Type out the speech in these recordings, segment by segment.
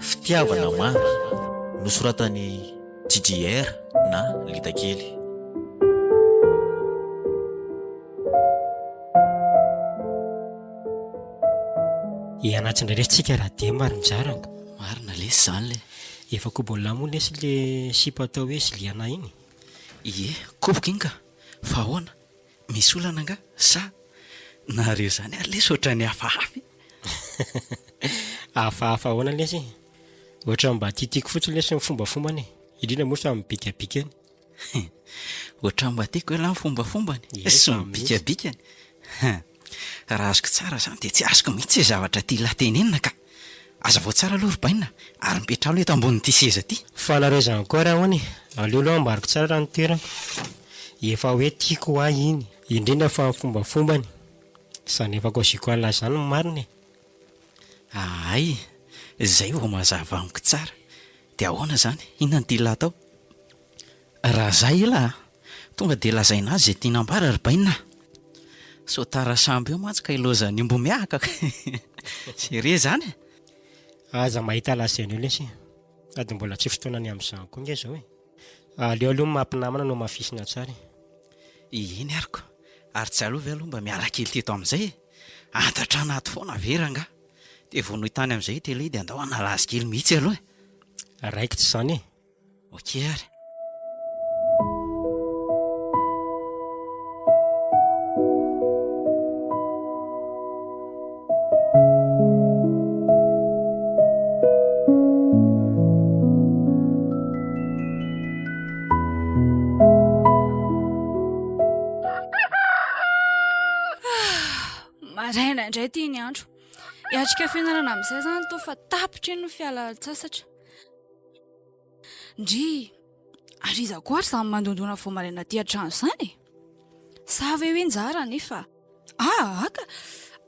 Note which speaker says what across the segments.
Speaker 1: Fitiavana maro nosoratany JJR na Litakely.
Speaker 2: Ianatindray resitsika raha dia marinjaranga.
Speaker 1: Marina lesy zany le.
Speaker 2: Efa kobola moa lesy le sipa atao hoe Siliana iny.
Speaker 1: Ie, koboka iny ka. Fa ahoana? Misy olana nga sa nareo zany ary lesy ohatrany hafahafy.
Speaker 2: Hafahafa ahoana lesy? Ohatra mba tiatiako fotsiny lesy ny fombafombany. Indrindra moa sa mibikabikany.
Speaker 1: Ohatra mba tiako ela ny fombafombany sy mibikabikany. Raha azoko tsara zany dia tsy azoko mihitsy zavatra ty latenenina ka. Aza vao tsara aloha robaina ary mipetralo eto ambonin'ity seza ty.
Speaker 2: Fa nareo zany koa raha hoany. Aleo aloha ambariko tsara raha nitoerako. Efa hoe tiako ahy iny. Indrindra fa fombafombany. Zany efa koziko ala zany ny mariny.
Speaker 1: Ay, izay vao mazava amiko tsara. Dia ahoana zany? Inona ny ty latao? Raha zay ila tonga dia lazaina azy izay tiana ambara robaina. So tara samby eo mantsy ka ilozany mbo miahaka. Sérieux zany?
Speaker 2: Aza mahita lazaina eo lesy. Sady mbola tsy fotoanany amin'izany koa nge zao e. Aleo aloha mampinamana no mafisina tsara.
Speaker 1: Iny ariko. Ary tsy alova aloha mba miala kely teto amin'izay. Antatra anaty foana veranga. Dia vao noho tany amin'izay tele dia andao analazy kely mihitsy aloha.
Speaker 2: Raikitra zany e.
Speaker 1: Ok ary.
Speaker 3: Maraina indray tia ny andro. Iatrika fianarana amin'izay zany toa fa tapitra eny ny fiala-tsasatra. Ndry, ariza koa ary samy mandondona vao maraina tia trano izany. Sa ve hoe njara nefa? Aka,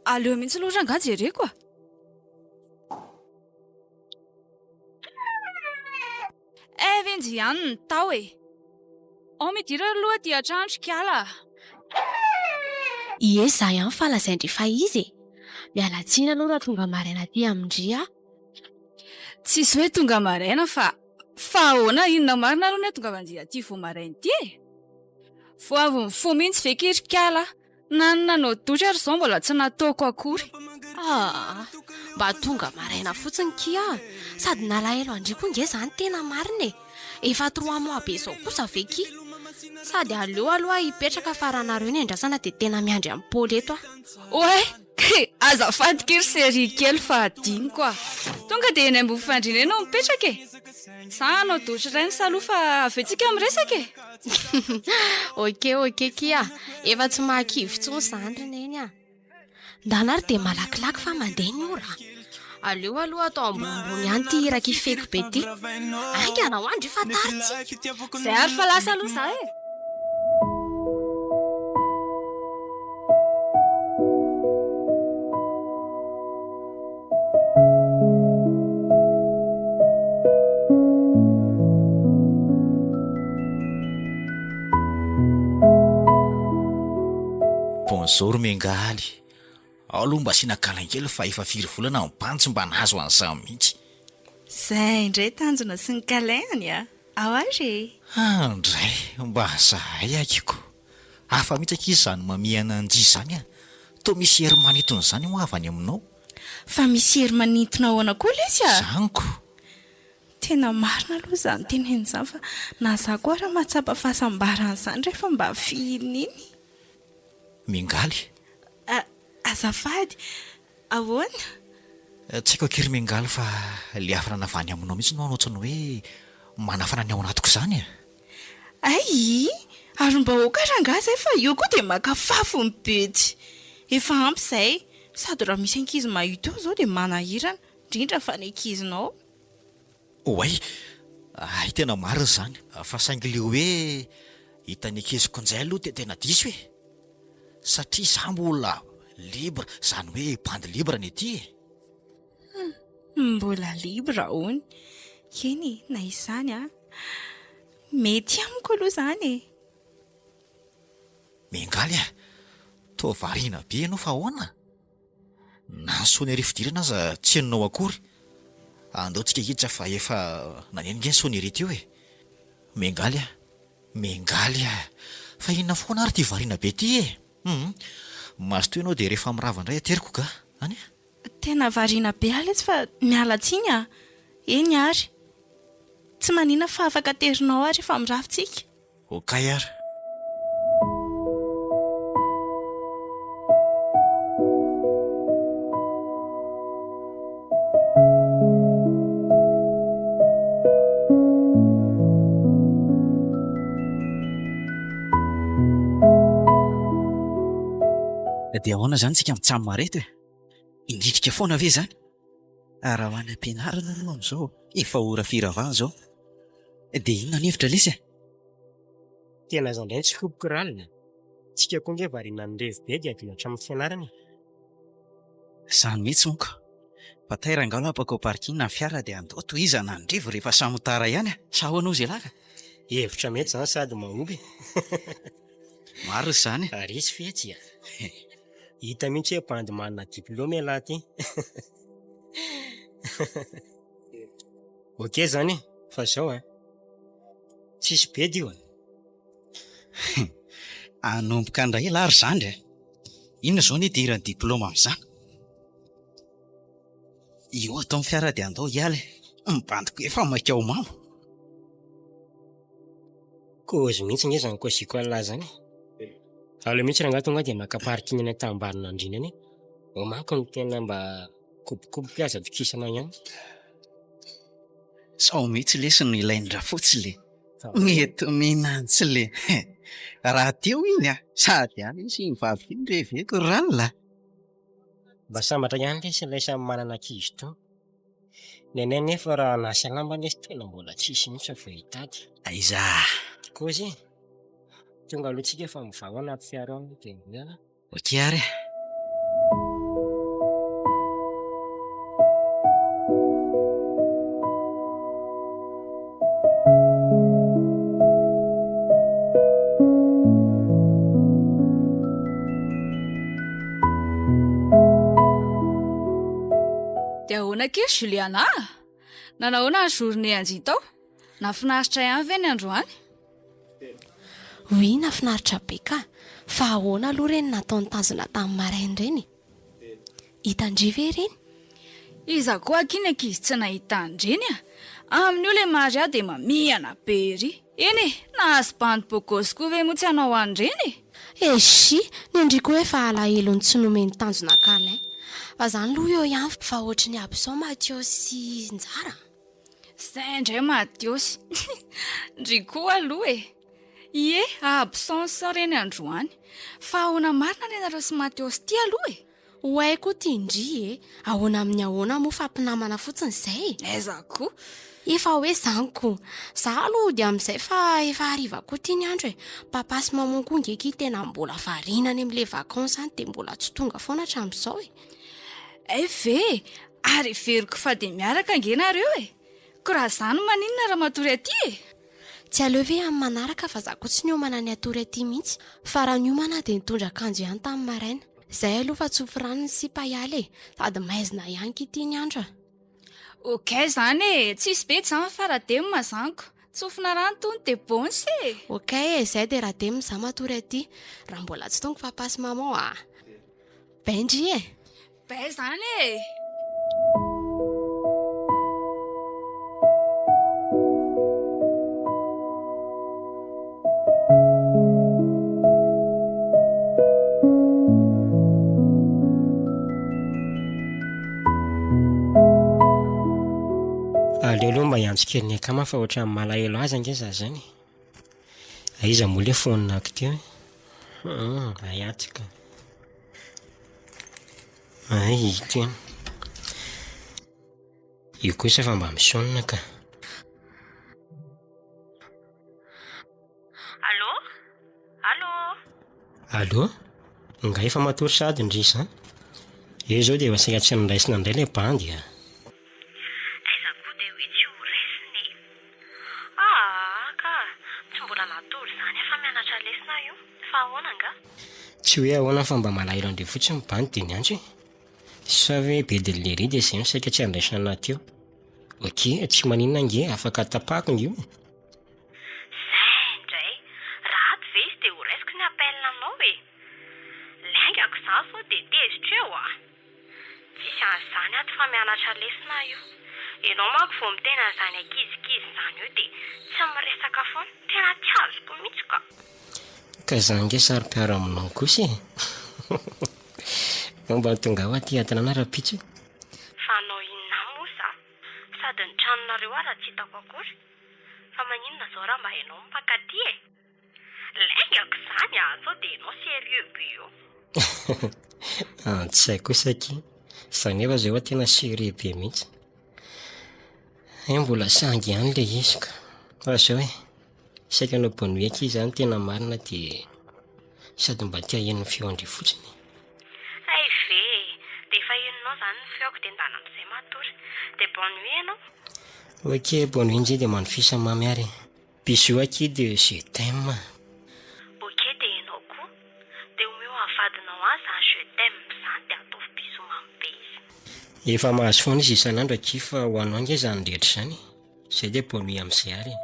Speaker 3: aleo mihitsy loatra nga jereko a. Venjy ihany ny tao e. Ao midira aloha tia trano kiala.
Speaker 4: Ie, za ihany fa lazaindry fa izy e. Miala tsiny aloha raha tonga maraina aty amindria.
Speaker 3: Tsisy hoe tonga maraina fa ahoana inona marina aloha ny tonga manjia aty vao maraina ity e. Vao avy mifoha mihitsy ve kirikala. Nanao dotra ary izao mbola tsy nataoko akory.
Speaker 4: Mba tonga maraina fotsiny kia. Sady nalahelo andry koa nge zany tena marina e. Efa 3 mois be zao kosa ve ki. Sady aleo aloha hipetraka faranareo ny andrasana dia tena miandry amin'ny pôly eto a.
Speaker 3: Oe, azafady kiry sery kely fa adiny koa. Tonga dia eny ambony fandriana eny ao mipetraka e. Sa anao dotra iray ny saloha fa avetsika miresaka e.
Speaker 4: Ok kia. Efa tsy mahakivy tsony zany reneny a. Ndanary dia malakilaky fa mandeha ny ora. Aleo aloha atao ambonimbony ihany ty iraka ifeko be ty. Aingana ho andry fa taritsy.
Speaker 3: Zay ary fa lasa aloha za e.
Speaker 1: Bonjour Mengaly. Aloha mba sina kalankely fa efa 4 volana mipantsy mba nahazo an'izany mihitsy.
Speaker 5: Zay indray tanjona sy ny kalainy a. Ao ary.
Speaker 1: Andray, mba zahay akiko. Hafa mihitsy akizy izany mamihana anjy izany a. Toa misy hery manintona izany ho avy any aminao.
Speaker 5: Fa misy hery manintona ahoana koa lesy a?
Speaker 1: Zaniko.
Speaker 5: Tena marina aloha izany teneny izany fa na za koa raha mahatsapa fahasambarana izany rehefa mba filina iny.
Speaker 1: Mengaly.
Speaker 5: Azafady, ahoana?
Speaker 1: Tsy haiko akery Mengaly fa le hafana navany aminao mihitsy no anao tsy ny hoe manafana ny ao anatiko izany a.
Speaker 5: Ay, ary mba hoka rangahy izay fa io koa dia makafafo ny bety. Efa ampy izay, sady raha misy ankizy mahita eo izao dia manahirana, indrindra fa ny ankizinao.
Speaker 1: Oay, ay tena marina izany. Fa saingy le hoe hitany ankeziko injay aloha dia tena diso e. Satria za mbola libre, izany hoe bandy libre ny ety e.
Speaker 5: Mbola libre hony. Keny, na izany a. mety amiko aloha izany e.
Speaker 6: Mengaly a, toa variana be ianao fa ahoana? Na soany ary fidirana aza tsy hainonao akory. Andaontsika hiditra fa efa nanenga ny soneri teo e. Mengaly a, fa inona foana ary ty variana be ty e? Maso toy ianao dia rehefa mirava indray ateriko ka, any a?
Speaker 5: Tena variana be aletsy fa miala tsiny a. Eny ary. Tsy manina fa afaka terinao ary efa miravintsika.
Speaker 6: Okay ary.
Speaker 1: Dia ahoana izany tsika mitsamo marety e? Indritrika foana ve izany? Raha ho any am-pianarana aloha amin'izao efa ora firavana izao. Dia inona ny hevitra lesy e?
Speaker 2: Tena aza indray ny tsy kopiko ralina. Tsika koa nge variana ny revi be dia adina hatramin'ny fianarana.
Speaker 1: Izany mihitsy monko. Bataira angalo apaka parking na fiara dia andao tohizana ny drivo rehefa samotara ihany a. Sa ahoana ozy elaka?
Speaker 2: Hevitra mety izany sady mahomby.
Speaker 1: Maro izany.
Speaker 2: Ary izy fetsy a. Hita mihitsy hoe bandy manana diplôma ialahy ty. Okey izany fa izao a. Tsisy be dio.
Speaker 1: Anomboka indray lary izany e. Inona izao ny idirany diplôma amin'izany? Io atao amin'ny fiara dia andao hialy. Mibandiko efa maika ao mamo.
Speaker 2: Kozy mihitsy nge zany koziko alahy zany. Aleo mihitsy raha tonga dia maka parking any tambarina andrina any. Ho manko ny tena mba kopikopika aza tokisana ihany.
Speaker 1: Sao mihitsy lesy ny ilaindra fotsy le. Mety mihinantsy le. Raha teo iny a. Sady any izy mivavy iny reveko ralina.
Speaker 2: Mba sambatra ihany lesy ilay samy manana ankizy to. Nenay nefa raha nasa lamba lesy tena mbola tsisy mihitsy vao hitady.
Speaker 1: Aiza.
Speaker 2: Kozy tonga aloha tsika efa mivava anaty fiara ao dia miala.
Speaker 1: Okey ary.
Speaker 3: Dia ahoana kely Juliana? Nanahoana ny journée anjy tao? Nafinaritra ihany ve ny androany?
Speaker 4: Hoy nafinaritra be ka. Fa ahoana aloha ireny nataony tanjona tamin'ny maraina ireny? Hitandry ve ireny?
Speaker 3: Iza koa kiny ankizy tsy nahita andreny a. Amin'io le mary aho dia mamihana be ry. Eny e, nahazo bandy bokosy koa ve moa tsy hanao andreny?
Speaker 4: Eshi, ny andriko hoe fa alahelo ny tsy nomeny tanjona kalay. Fa izany aloha eo ihany fa ohatry ny Abson Mathieu sy Njara.
Speaker 3: Izay indray Matiosy. Ndry koa aloha e. Ie, Abson sao reny androany. Fa ahoana marina ny anareo sy Matiosy ty aloha e.
Speaker 4: Hoay koa tindry e. Ahoana amin'ny ahoana moa fampinamana fotsiny izay.
Speaker 3: Aiza koa.
Speaker 4: Efa hoe izany koa. Za aloha dia amin'izay fa efa hariva koa ity ny andro e. Papa sy maman koa ngeky tena mbola variana any amin'ilay vacances any dia mbola tsy tonga foana hatramin'izao e.
Speaker 3: Ve, ary veriko fa dia miaraka angenareo e. Ko raha izany maninona raha matory aty e.
Speaker 4: Tsy aleo ve amin'ny manaraka fa za koa tsy niomana ny atory aty mihitsy. Fa raha niomana dia nitondra akanjo ihany tamin'ny maraina. Izay aloha fa tsofy ranony sy pahialy e. Sady maizina ihany ity ny andro.
Speaker 3: Okey izany e, tsisy be izany fa raha dia mazaniko. Tsofina rano tony dia bonsy e.
Speaker 4: Okey, izay dia raha dia za matory aty. Raha mbola tsy tonga papa sy maman a. Bendry e.
Speaker 3: Be izany e.
Speaker 2: Aleoleo mba hiantsika ny akama fa ohatran'ny malahelo azy ange za zany. Aiza moa le fononako teo e. Ayatsika. Ay, tena. Io kosa fa mba misonona ka.
Speaker 7: Allô? Allô?
Speaker 2: Allô? Nga efa matory sady ndrisa. Io zao dia vasika tsy niraisina indray le bandy a.
Speaker 7: Aiza koa dia hoe tsy ho raisiny. Ka lesina io fa ahoana nga?
Speaker 2: Tsy hoe ahoana fa mba malahelo andre fotsiny mibany dia ny andro e. Sa hoe be de lery dia izay saika tsy andraisana anaty eo. Oke, tsy maninona nge, afaka tapahako io.
Speaker 7: Zay indray, raha ato ve izy dia ho raisiko ny appelina anao e. Laingako izany sao dia tezitra eo a. Tsisy an'izany ato fa mianatra lesina io. Ianao manko vao mitena izany ankizikizy izany eo dia tsy miresaka foana, tena tsy azoko mihitsy ka.
Speaker 2: Ka izany nge sary-piaro aminao kosa e. Mba tonga ho aty antanana rapitso.
Speaker 7: Fa anao inona mosa? Sady ny tranonareo ara tsy hitako akory. Fa maninona zao raha mba hainao mifankaty e. Laingako izany a, sao dia ianao sérieux be io.
Speaker 2: Tsy hay kosa ki. Izany nefa zay hoa tena sérieux be mihitsy. Mbola sangy ihany ilay izy ka. Fa zao e, saika anao bonne nuit ankizy izany tena marina dia sady mba tia heno ny feo andre fotsiny.
Speaker 7: Ay ve, dia efa henonao izany ny feoko dia ndana amin'izay matory. Dia bonne nuit ianao.
Speaker 2: Ok, bonne nuit nje dia manofisa mamy ary. Bisous aki dia je t'aime.
Speaker 7: Ok, dia ianao koa. Dia omeo avadinao azy izany je t'aime izany dia ataovy bisous mamy be izy.
Speaker 2: Efa mahazo foana izy isan'andro aki fa ho anao nge izany rehetra izany. Izay dia bonne nuit amin'izay ary.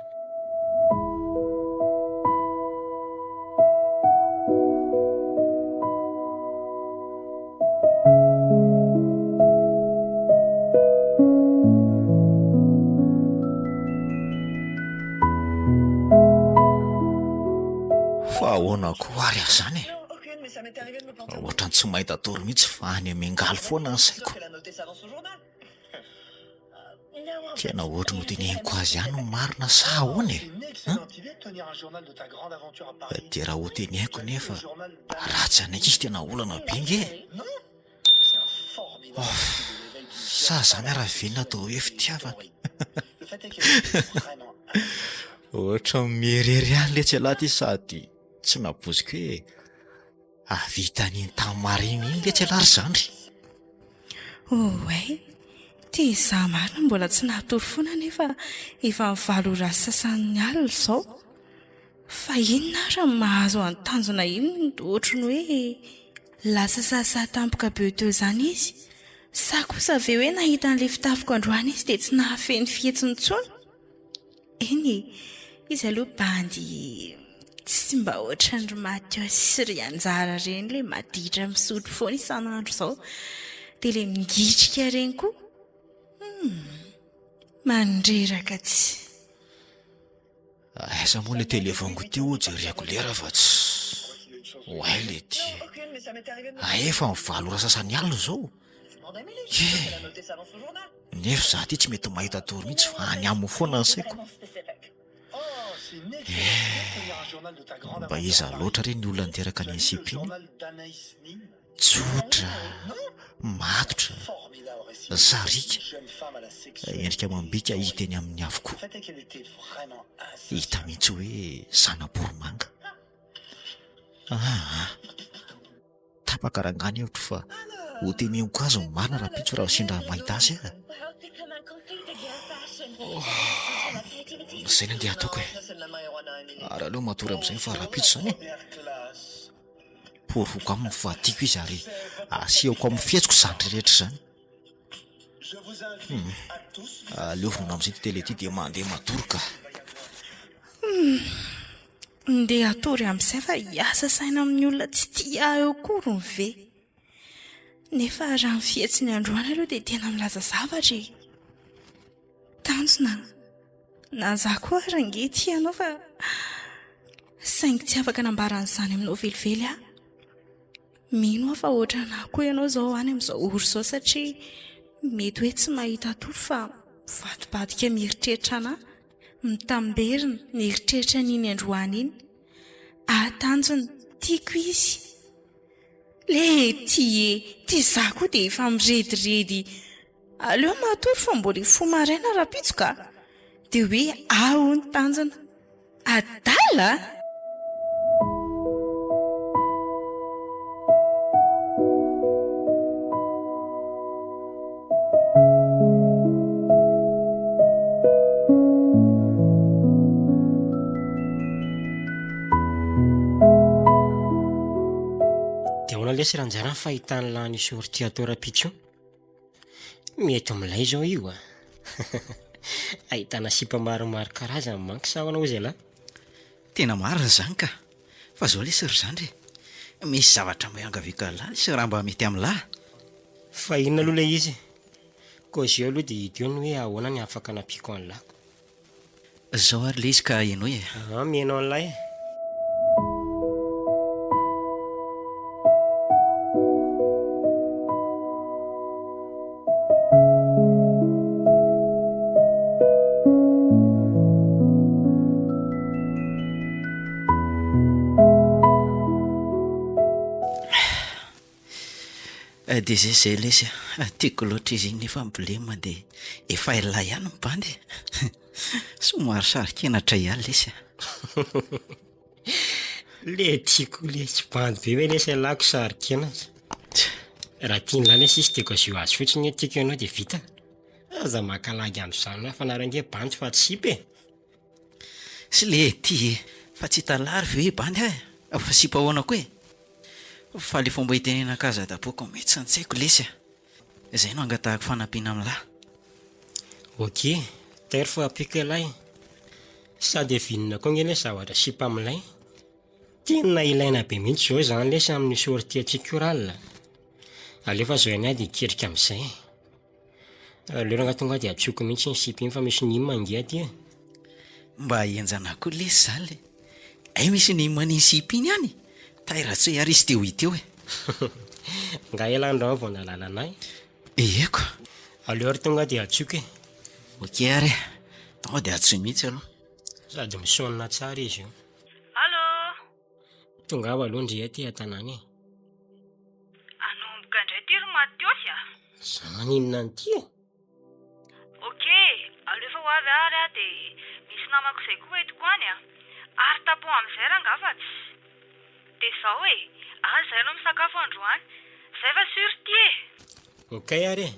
Speaker 6: Fa ahoana koa ary aho zany e. Ohatrany tsy mahita tory mihitsy fa any amengaly foana ny saiko. Tena ohatry noteneniko azy ihany no marina sa ahoana e. Dia raha hoteneniko nefa ratsy anaiky izy tena olana be nge. Sa zany ara velona atao hoe fitiavana. Ohatra miherery ihany le tsy alaty sady tsy naboziko hoe avitan'iny tamariny iny le tsy alary zandry.
Speaker 5: Oay, tia izaho marina mbola tsy nahatory foana nefa efa mivalo ora sasan'ny alina izao. Fa inona raha mahazo antanjona iny ohatry ny hoe lasa sasa tampoka be teo izany izy. Sa kosa ve hoe nahita an'ilay fitafiko androany izy dia tsy nahafeny fihetsiny intsony. Eny e, izy aloha bandy tsy mba ohatran'ny Mathieu sy Rianjara ireny ilay maditra misotro foana isan'andro izao. Dia ilay mingitrika ireny koa mandreraka tsy.
Speaker 6: Aiza moa le téléphone-ko teo jereko lera fa tsy oay le ty. Efa mivalo ora sasany alina zao. Nefa za ty tsy mety mahita tory mihitsy fa any aminy foana ny saiko. Mba iza loatra re ny olona niteraka ny insipiny. Tsotra, matotra, zarika, endrika mambika hita eny amin'ny avokoa. Hita mihitsy hoe zana-boromanga. Tapakarangany evitra fa ho teneniko azy ny marina raha pitso raha sendra mahita azy a. Izay ny andeha ataoko e. Ary aleo matory amin'izay fa raha pitso izany e. Porofoko aminy fatiako izy ary asihako amin'ny fihetsiko izany rehetra izany. Aleo vonona amin'izay ty tele ty dia mandeha matory ka.
Speaker 5: Ndeha atory amin'izay fa hiasa saina amin'ny olona tsy tia eo akory ny ve. Nefa raha ny fihetsiny androany aloha dia tena milaza zavatra e. Tanjona, na za koa range tianao fa saingy tsy afaka nambaran'izany aminao velively aho. Mino aho fa ohatra na koa ianao izao any amin'izao oro izao satria mety hoe tsy mahita tory fa vadibadika mieritreritra anahy, mitamberina mieritreritra n'iny androany iny. Tanjona, tiako izy. Le tia za koa dia efa mirediredy. Aleo matory fa mbola fo maraina raha pitso ka. Dia hoe ao ny tanjona. Adala?
Speaker 2: lesy raha anjara ny fahitany lany sorty atao rapitso. Mety milay izao io a. Ahitana sipa maromaro karazany manko sahona hoy zay lahy.
Speaker 1: Tena marina zany ka. Fa zao lesy ry zandry. Misy zavatra miangavika lahy sy raha mba mety amin'lahy.
Speaker 2: Fa inona aloha ilay izy? Koa zio aloha dia hita eo ny hoe ahoana ny afaka nampiko an'lahy.
Speaker 1: Zao ary le izy ka eno e.
Speaker 2: Mihainao an'lahy.
Speaker 1: Dia zay lesy tiako loatra izy iny nefa problema dia efa ilahy ihany mibandy. Somary sarikenatra ihany lesy.
Speaker 2: Le tiako le tsy bandy be hoe lesy alako sarikena. Raha tiany lahy lesy izy tiako azy io azy fotsiny hoe tiako ianao dia vita. Aza makalagy androzany fa narange bandy fa tsy sipy e.
Speaker 1: Sy le ty fa tsy talary ve bandy fa sipa ahoana koa e. Fa le fomba hitenena kaza daboaka mety tsy antsaiko lesy. Izay no angatahako fanampiana amin'lahy.
Speaker 2: Ok, tery fa apiko ilahy. Sady vinina koa ngeny zavatra sipa amin'ilay. Tena ilaina be mihitsy zao zany lesy amin'ny sortie antsikioral. Alefa zao ihany dia hiketrika amin'izay. Aleo raha tonga dia atsioko mihitsy ny sipa iny fa misy nimo mangia aty.
Speaker 1: Mba hienjana koa lesy zany le. Ay misy ny manin sipa iny ihany. Tairatsy hoe ary izy teo hita eo e.
Speaker 2: Nga ela andao vao nalala anahy.
Speaker 1: Eko.
Speaker 2: Aleo ary tonga dia atsioko e.
Speaker 1: Ok ary. Tonga dia atsoy mihitsy aloha.
Speaker 2: Sady misaonina tsara izy io.
Speaker 7: Allô?
Speaker 2: Tonga ao aloha ndry aty an-tanàna e.
Speaker 7: Anomboka indray ty ry Matiosy a?
Speaker 2: Zany inona an'ity e?
Speaker 7: Ok, aleo fa ho avy ary a dia misy namako izay koa entiko any a. Ary tapo amin'izay raha angafatsy. Dia izao e, zay no misakafo androany. Zay fa surty e.
Speaker 2: Ok ary e.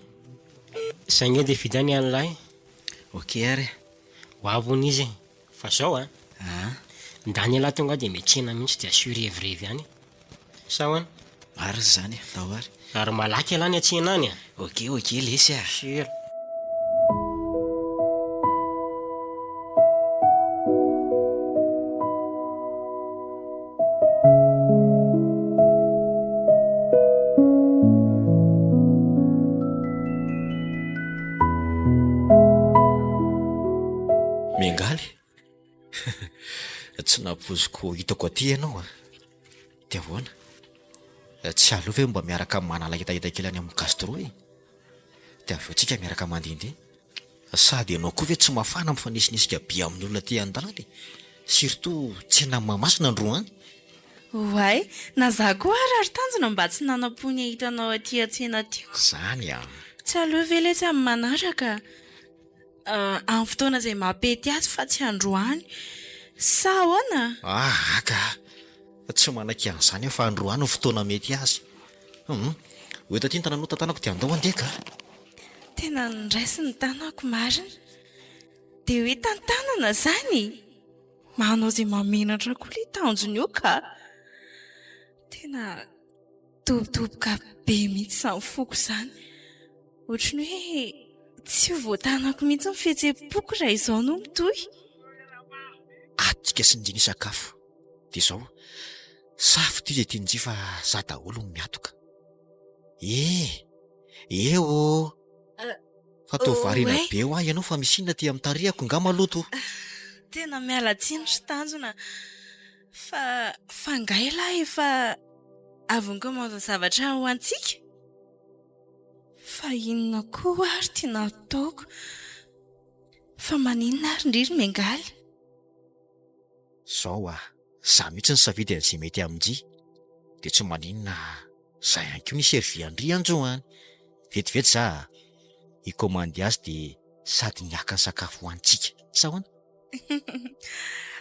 Speaker 2: Zay nge dia vita ny an'lahy.
Speaker 1: Ok ary.
Speaker 2: Ho avony izy e. Fa zao a. Ndany lahy tonga dia metsena mihitsy dia surevrive ihany. Sahoana?
Speaker 1: Maro zany tao ary.
Speaker 2: Ary malaky alahy ny atsena any a.
Speaker 1: Ok lesy a.
Speaker 2: Sure.
Speaker 6: Mengaly. Tsy napoziko hitako aty ianao a. Dia ahoana? Tsy aleo ve mba miaraka manala hitahita kely any amin'ny Castro e? Dia avy eo tsika miaraka mandehandeha. Sady ianao koa ve tsy mafana mifanisinisika be amin'ny olona aty an-dalana e? Surtout tsena Mahamasina androany.
Speaker 5: Oay, na za koa ary tanjona mba tsy nanam-pony hitanao aty an-tsena tiako.
Speaker 6: Zany a.
Speaker 5: Tsy aleo ve lesy amin'ny manaraka. Amin'ny fotoana izay mampety azy fa tsy androany. Sa ahoana?
Speaker 6: Aka. Tsy manan-ki an'izany fa androany ny fotoana mety azy. Ho eto aty ny tananao tantanako dia andao andeha ka.
Speaker 5: Tena niraisy ny tanako marina. Dia hoe tantanana zany. Manao izay mamenatra koa ilay tanjony io ka. Tena dobodoboka be mihitsy izany foko izany. Ohatrany hoe tsy voatanako mihitsy ny fihetseham-poko raha izao no mitohy.
Speaker 6: Atsika sy ndiny sakafo. Dia izao, safotra izy ety nji fa za daholo no miatoka. Eo. Fa toa variana be ho ahy ianao fa misy inona aty amin'ny tarihako nga maloto.
Speaker 5: Tena miala tsiny sy tanjona. Fa ngay lahy efa avonko manao zavatra ho antsika. Fa inona koa ary tiana ataoko. Fa maninona ary ndriry Mengaly.
Speaker 6: Zao za mihitsy ny savidy an'izay mety amin'ji. Dia tsy maninona za ihany koa ny servi andry anjoany. Vetivety za hikomandy azy dia sady niaka ny sakafo ho antsika. Sa hoana?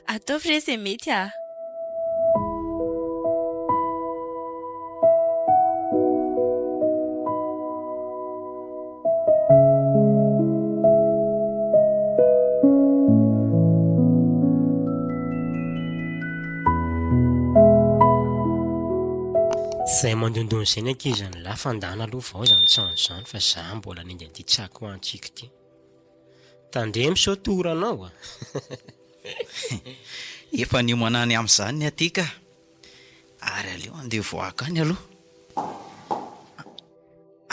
Speaker 5: Ataovy re izay mety a.
Speaker 2: Izay mandondony izay ankizy ny lafandana aloha vao izany san'izany fa za mbola ninga ty tsako antsika ty. Tandremy sao toranao a.
Speaker 1: Efa niomanany amin'izany ny aty ka. Ary aleo andeha voaka any aloha.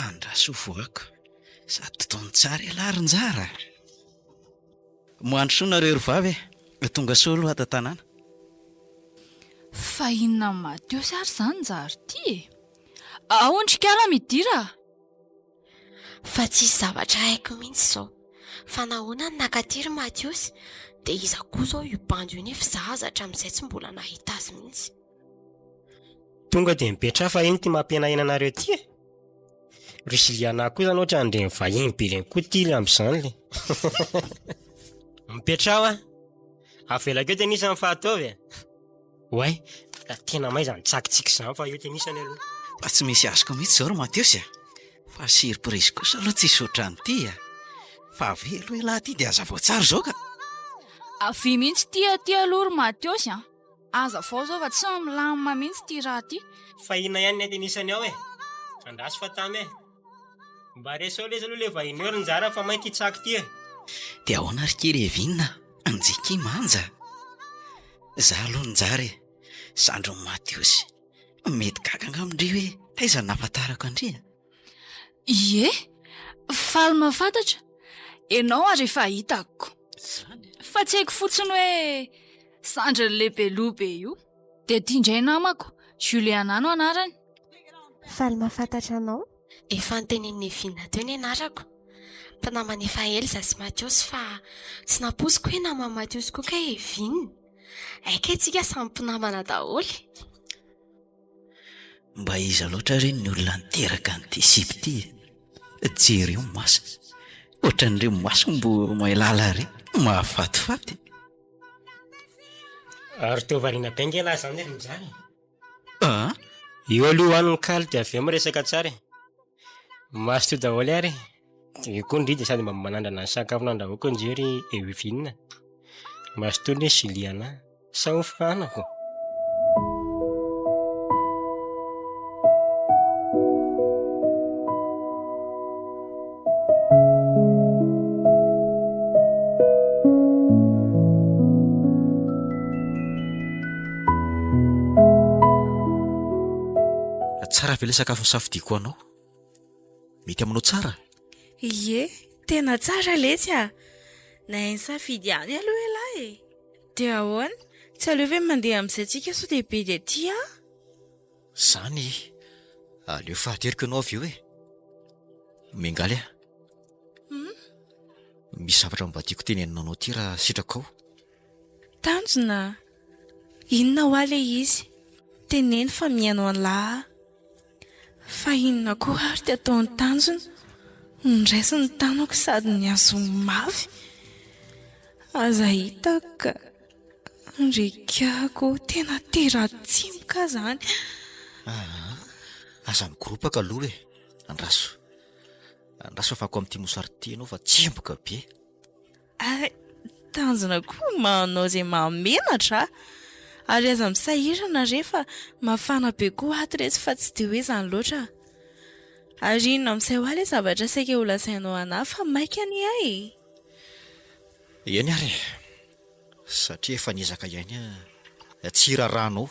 Speaker 1: Andraso voaka. Sady tontolo tsara elarin-jara. Moandro sonareo rovavy tonga soa aloha ato tanàna.
Speaker 3: Fa inona Mateo sy ary zany jary ty e. Aondrikala midira.
Speaker 4: Fa tsisy zavatra haiko mihitsy izao. Fa nahoana ny nakatiry Matiosy dia iza koa izao io banjo io nefa zazatra amin'izay tsy mbola nahita azy mihitsy.
Speaker 2: Tonga dia mipetra fa iny ty mampianahina anareo ty e. Risiliana koa izany ohatra andreny vahiny be ireny koa ty le amin'izany le. Mipetra ao a. Avela keo tenisany fahatao e. Oay, tena may izany tsakitsika izany fa io tenisany aloha.
Speaker 1: Fa tsy misy azoko mihitsy izao ry Matiosy a. Fa surprise kosa aloha tsy sotrany ty a. Fa avy aloha ilahy ty dia aza voatsara izao ka.
Speaker 3: Avy mihitsy ty aloha ry Mateosy a. Aza fao zao fa tsy milamina mihitsy ty raha ty.
Speaker 2: Fa ina ihany ny tenisany ao e. Andraso fa tamy e. Mba resao leza aloha le vahiny eo njara fa may ty tsako ty e.
Speaker 1: Dia ahoana ry kely evinina anjiky manja. Za aloha njara e. Sandro Matiosy. Mety kakanga amindrio hoe taiza nafatarako andria.
Speaker 3: Ie, faly mahafantatra. Enao ary efa hitako. Fa tsy haiko fotsiny hoe Sandra lehibe lobe io. Dia tia indray namako Juliana no anarany.
Speaker 8: Faly mahafantatra anao?
Speaker 4: Efa ntenin'ny Evinina teo ny anarako. Mpinamana efa ela izaho sy Matiosy fa tsy naposiko hoe namana Matiosy koa ka Evinina. Aika antsika samy mpinamana daholo.
Speaker 1: Mba iza loatra ireny ny olona niteraka an'ity sipy ity. Jery io maso. Ohatran'ireo maso mbo mailala ireny. Mahafatifaty.
Speaker 2: Ary teo variana benga lahy izany ry njany.
Speaker 1: Ah?
Speaker 2: Io aloha hoaniny kaly dia avy eo miresaka tsara e. Maso teo daholo ary. Io koa ndry dia sady mba manandrana ny sakafo nandrahoako njery Evinina. Maso teo ny Juliana. Sao fanako.
Speaker 6: Tsara ve ilay sakafo nisafidiako anao? Mety aminao tsara?
Speaker 5: Ie, tena tsara letsy a. Na hainy safidy ihany aloha ilahy e. Dia ahoana? Tsy aleo ve mandeha amin'izay tsika sao lehibe dia ty a?
Speaker 6: Zany, aleo fahateriko ianao avy eo e. Mengaly a. Misy zavatra mba tiako tenenina anao ty raha sitraka ao.
Speaker 5: Tanjona. Inona ho ale izy? Teneny fa mihaino an'lahy. Fa inona koa ary ty ataony Tanjona? Niraisy ny tanako sady ny azo mafy. Aza hitaka. Nrikako tena tera-tsimboka zany.
Speaker 6: Aza migoropaka aloha e. Andraso. Andraso afako amin'ity mosary ty ianao fa tsimboka be.
Speaker 5: Tanjona koa manao izay mamenatra. Ary aza misahirana rehefa mafana be koa ato rehetra fa tsy dia hoe izany loatra. Ary inona amin'izay ho ale zavatra saika ho lasainao anahy fa maika any ahy.
Speaker 6: Eny ary. Satria efa niezaka ihany tsy rarahanao.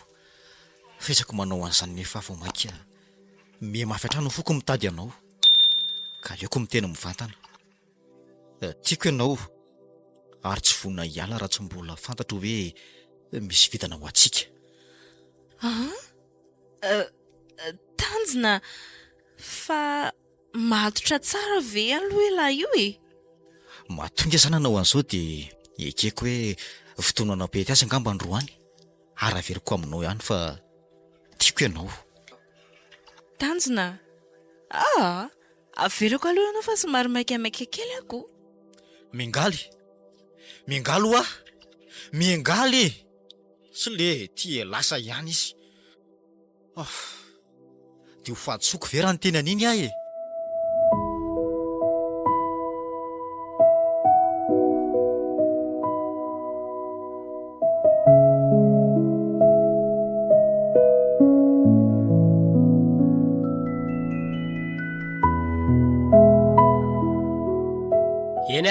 Speaker 6: Fetsako manao an'izany nefa vao maika. Miha mafy hatrany foko mitady anao. Ka aleoko mitena mivantana. Tiako ianao. Ary tsy vonina hiala raha tsy mbola fantatro hoe misy vidana ho antsika.
Speaker 5: Tanjona. Fa matotra tsara ve aloha ilahy io e?
Speaker 6: Mahatonga sana anao an'izao dia ekeko hoe fotoana nampety azy angamba androany. Araveriko aminao ihany fa tiako ianao.
Speaker 5: Tanjona. Averiko aloha ianao fa somary maikamaika kely ako.
Speaker 6: Mengaly. Mengaly ho aho. Mengaly. Sy le tia lasa ihany izy. Dia ho fahatsoko vera ny tena an'iny ahy e.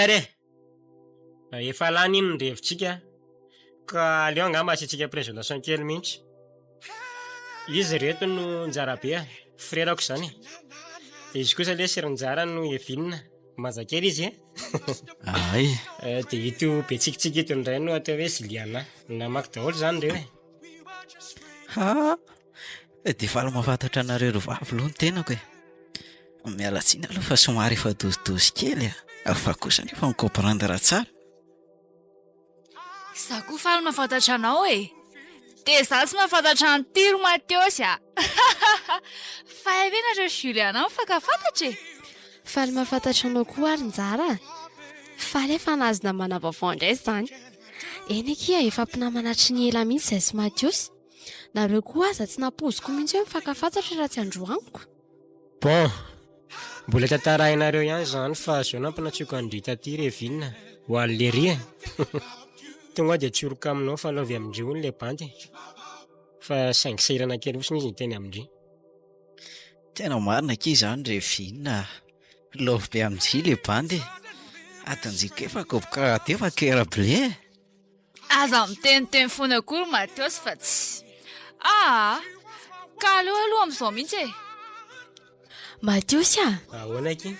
Speaker 2: ary efa lany iny nyrevitsika ka aleo angamba asitsika présentation kely mihitsy. Izy reto no Njarabe frérako zany. Izy kosa le Sirinjara no Evinina mazakely izy
Speaker 1: ay
Speaker 2: dia ito betsikitsika ito indray no atao hoe Juliana namaky daholo zany reo
Speaker 1: ha dia fala mahafantatra anareo ro vavy loha ny tenako mialatsiny aloha fa somary efa dozidozy kely fa kosa nefa micomprendre tsara.
Speaker 3: Za koa faly mahafantatra anao dia za tsy mahafantatra ny tiro Mateosy fa venatra Juliana mifankafantatra
Speaker 4: Faly mahafantatra anao koa ary Njara. Faly efa nazona manavavao indray izany. Eny kia efa mpinamana tsy ny ela mihitsy izay sy Mateosy. Nareo koa aza tsy nampoziko mihitsy hoe mifankafantatra raha tsy androaniko.
Speaker 2: bon mbola tantarahinareo ihany zany fa zao nampinatsiako andrita ty Revinina ho alleria tonga dia tsioroka aminao fa laovy amindrio ny le bandy fa saingisairana kely fosiny izy nyteny amindry.
Speaker 1: Tena marina ki zany Revinina love be amin'zy le bandy atanjika efa koboka defa kera ble
Speaker 3: aza miteniteny foana akory Mateosy fa tsy ka aleo aloha amin'izao mihitsy
Speaker 4: Mateosy
Speaker 2: ahoana ky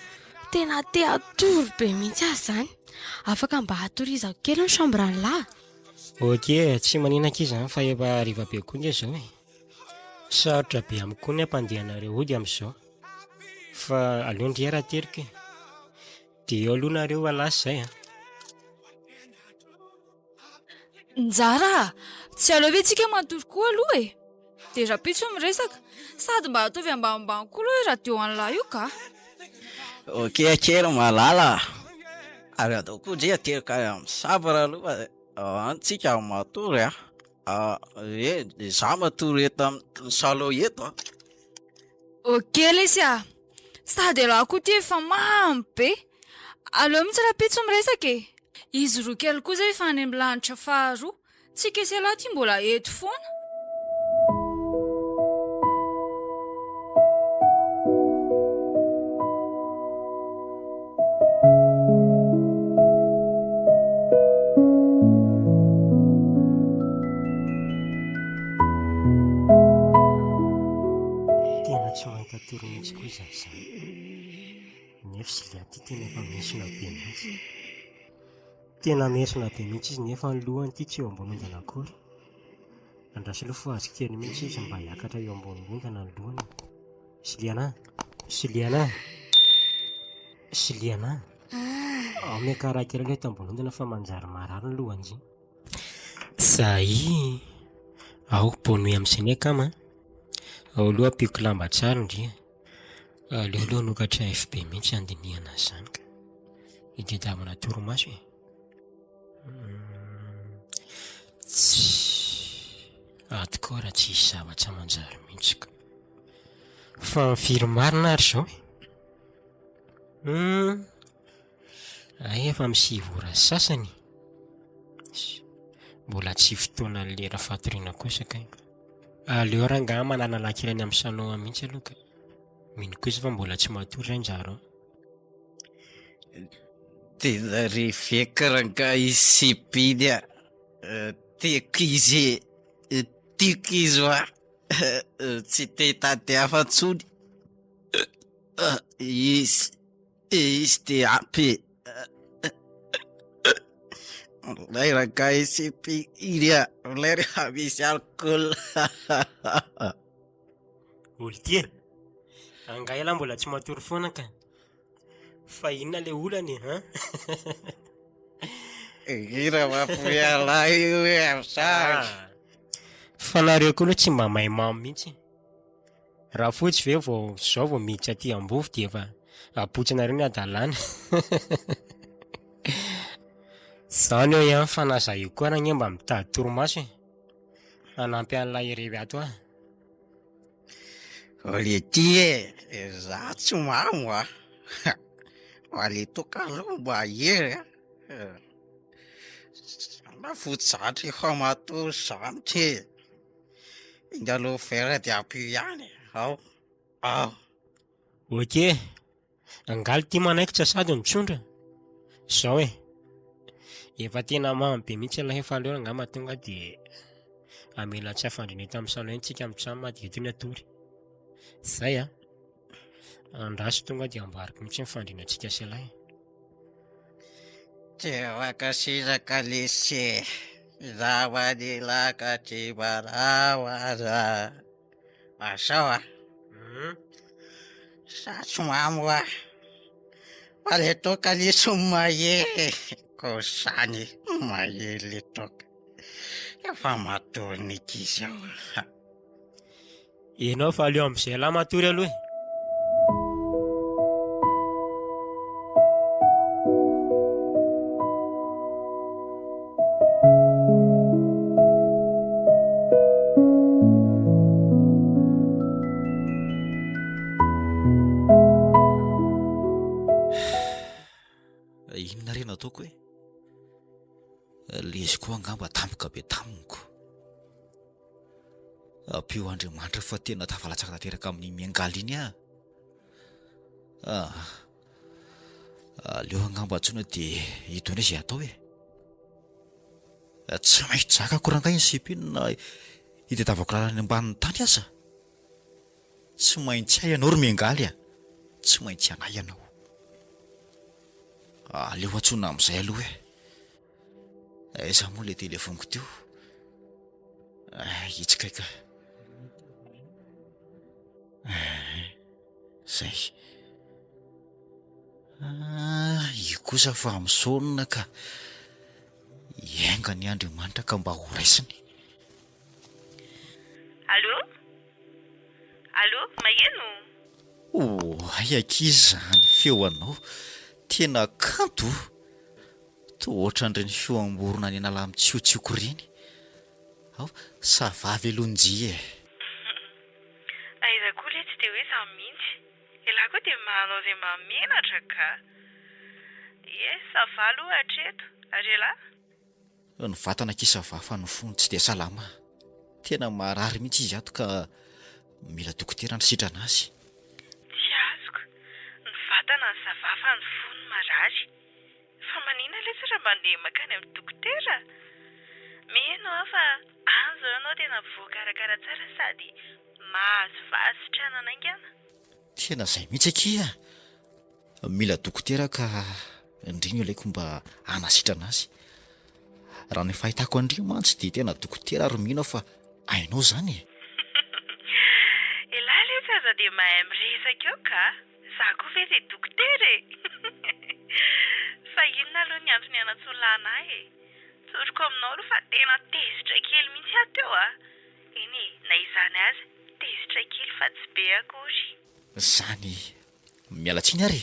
Speaker 4: tena te atory be mihitsy azy zany. Afaka mba hatorizako kely ny chambre ny lahy.
Speaker 2: ok tsy maninaka izy zany fa efa riva be koa nge zao sarotra be amiko koa ny ampandehanareo ody amin'izao fa aleo ndry raha terika dia eo aloha nareo alasy zay
Speaker 3: Njara tsy aleo ve tsika matory koa aloha dia rapitso miresaka sady mba ataovy ambanimbany koa aloha radio an'lahy io ka.
Speaker 1: ok kely malala ary atao koa dre aterika am'sabre aloha antsika matory za matory eto amin'ny salon eto
Speaker 3: ok lesy sady lahy koa ty efa mamy be aleo mihitsy rapitso miresaka izy roa kely koa zay efa any amin'ny lanitra faharoa tsy kesy lahy ty mbola eto foana.
Speaker 2: tena tsy mahita toro mihitsy koa izany zany nefa sy le aty tena efa mesona be mihitsy tena mesona be mihitsy izy nefa ny lohany ty tsy eo ambony ondana akory andrasy aloha foazy kely mihitsy izy mba hiakatra eo ambony ondana ny lohany. Juliana ao miakarakely aloha eto ambony ondana fa manjary marary ny lohany zay aoko bonoe amin'izay ny akama ao aloha ampiko lamba tsara ndria aleo aloha nokatra FB mihitsy andinihana zany ka idedavana toromaso tsy aty koa raha tsy hisy zavatra manjary mihitsy ka fa mifiry marina ary zao ay efa misivora sasany mbola tsy fotoana ny lera fatoriana kosa ka aleo ranga manana lakelany amin'ny salon mihitsy aloha ka mino kosa fa mbola tsy matory zay Njara
Speaker 1: tena reveka ranga isipiny tiako izy tsy te tady afa-tsony izy te ampy lay ranga isipiny lay rehefa misy alcool
Speaker 2: olo tia anga ela mbola tsy matory foana ka fa inona le olany
Speaker 1: ira mamporialay hoe am'sary
Speaker 2: fa nareo koa aloha tsy mba mahay mamy mihitsy raha fotsy ve vao zao vao miditsy aty ambovy dia efa apotsynareo ny adalana zany eo ihany fa naza io koa raha mba mitady toromaso anampy an'ilay irevy ato
Speaker 1: olety za tsy mamo ale toka aloha mba hery mafotsatry efa matory zamotry inga aloha vera dia ampio ihany ao
Speaker 2: ok angaly ty manaikitra sady nitsondra Zao efa tena mamy be mihitsy ilay efa aleo angamba tonga dia amela tsy afandriny tamin'ny salon tsika amin'ny trano dia toy ny atory. Zay andraso tonga dia ambariko mihitsy ny fandrina antsika sy ilay.
Speaker 9: Tevakasiraka lese zavanilaka tsy marawaza masao satsomamo paletoka liso maye kosany maye letoka efa matony kizy ao.
Speaker 2: Ianao fa aleo amin'izay lahy matory aloha.
Speaker 6: Inona rena ataoko hoe lezy koa angamba tampoka be tamoniko. Apio Andriamanitra fa tena tafalatsaka tanteraka amin'ny miangaly iny aleo angamba antsona dia hitony izay atao tsy maintsy zaka korangay ny sipinina hitetavako lalany ambanin'ny tany aza. Tsy maintsy hay ianao ry miangaly tsy maintsy anay ianao. Aleo antsona amin'izay aloha aiza moa le telefoniko teo hitsikaka zay io kosa fa amin'saonina ka hiainga ny Andriamanitra ka mba ho raisiny.
Speaker 7: Allo magneno?
Speaker 6: Ay ankizy zany feo anao tena kanto toa ohatran'ireny feoam-borona any anala amin'ny tsiotsioky ireny. Sa vavy elonjy
Speaker 7: Aiza koa le tsy dia hoe za mihitsy. Ilahy koa dia manao izay mamenatra ka. Sava aloha hatreto. Ary lahy?
Speaker 6: ny vatana kisava fa ny fony tsy dia salama. Tena marary mihitsy izy ato ka mila dokotera andrisitrana azy.
Speaker 7: Tsy azoko. Ny vatana ny zava fa ny fony marary. Fa manina ilay tsara mba andeha makany amin'ny dokotera. Miheno fa anjo ianao tena voakarakara tsara sady mahazo fahasitrana aingana.
Speaker 6: Tena izay mihitsy akia. Mila dokotera ka indriny ilaiko mba hanasitrana azy. Raha ny fahitako andrio mantsy dia tena dokotera ary mino fa hainao zany.
Speaker 7: Ilahy ilay tsy aza dia mahay miresaka eo ka. Za koa ve dia dokotera Fa inona aloha ny antony anatsolahy anahy Tsoriko aminao aloha fa tena tezitra kely mihitsy ato eo Iny na izany aza tezitra kely fa tsy be akory.
Speaker 6: Zany mialatsiny ary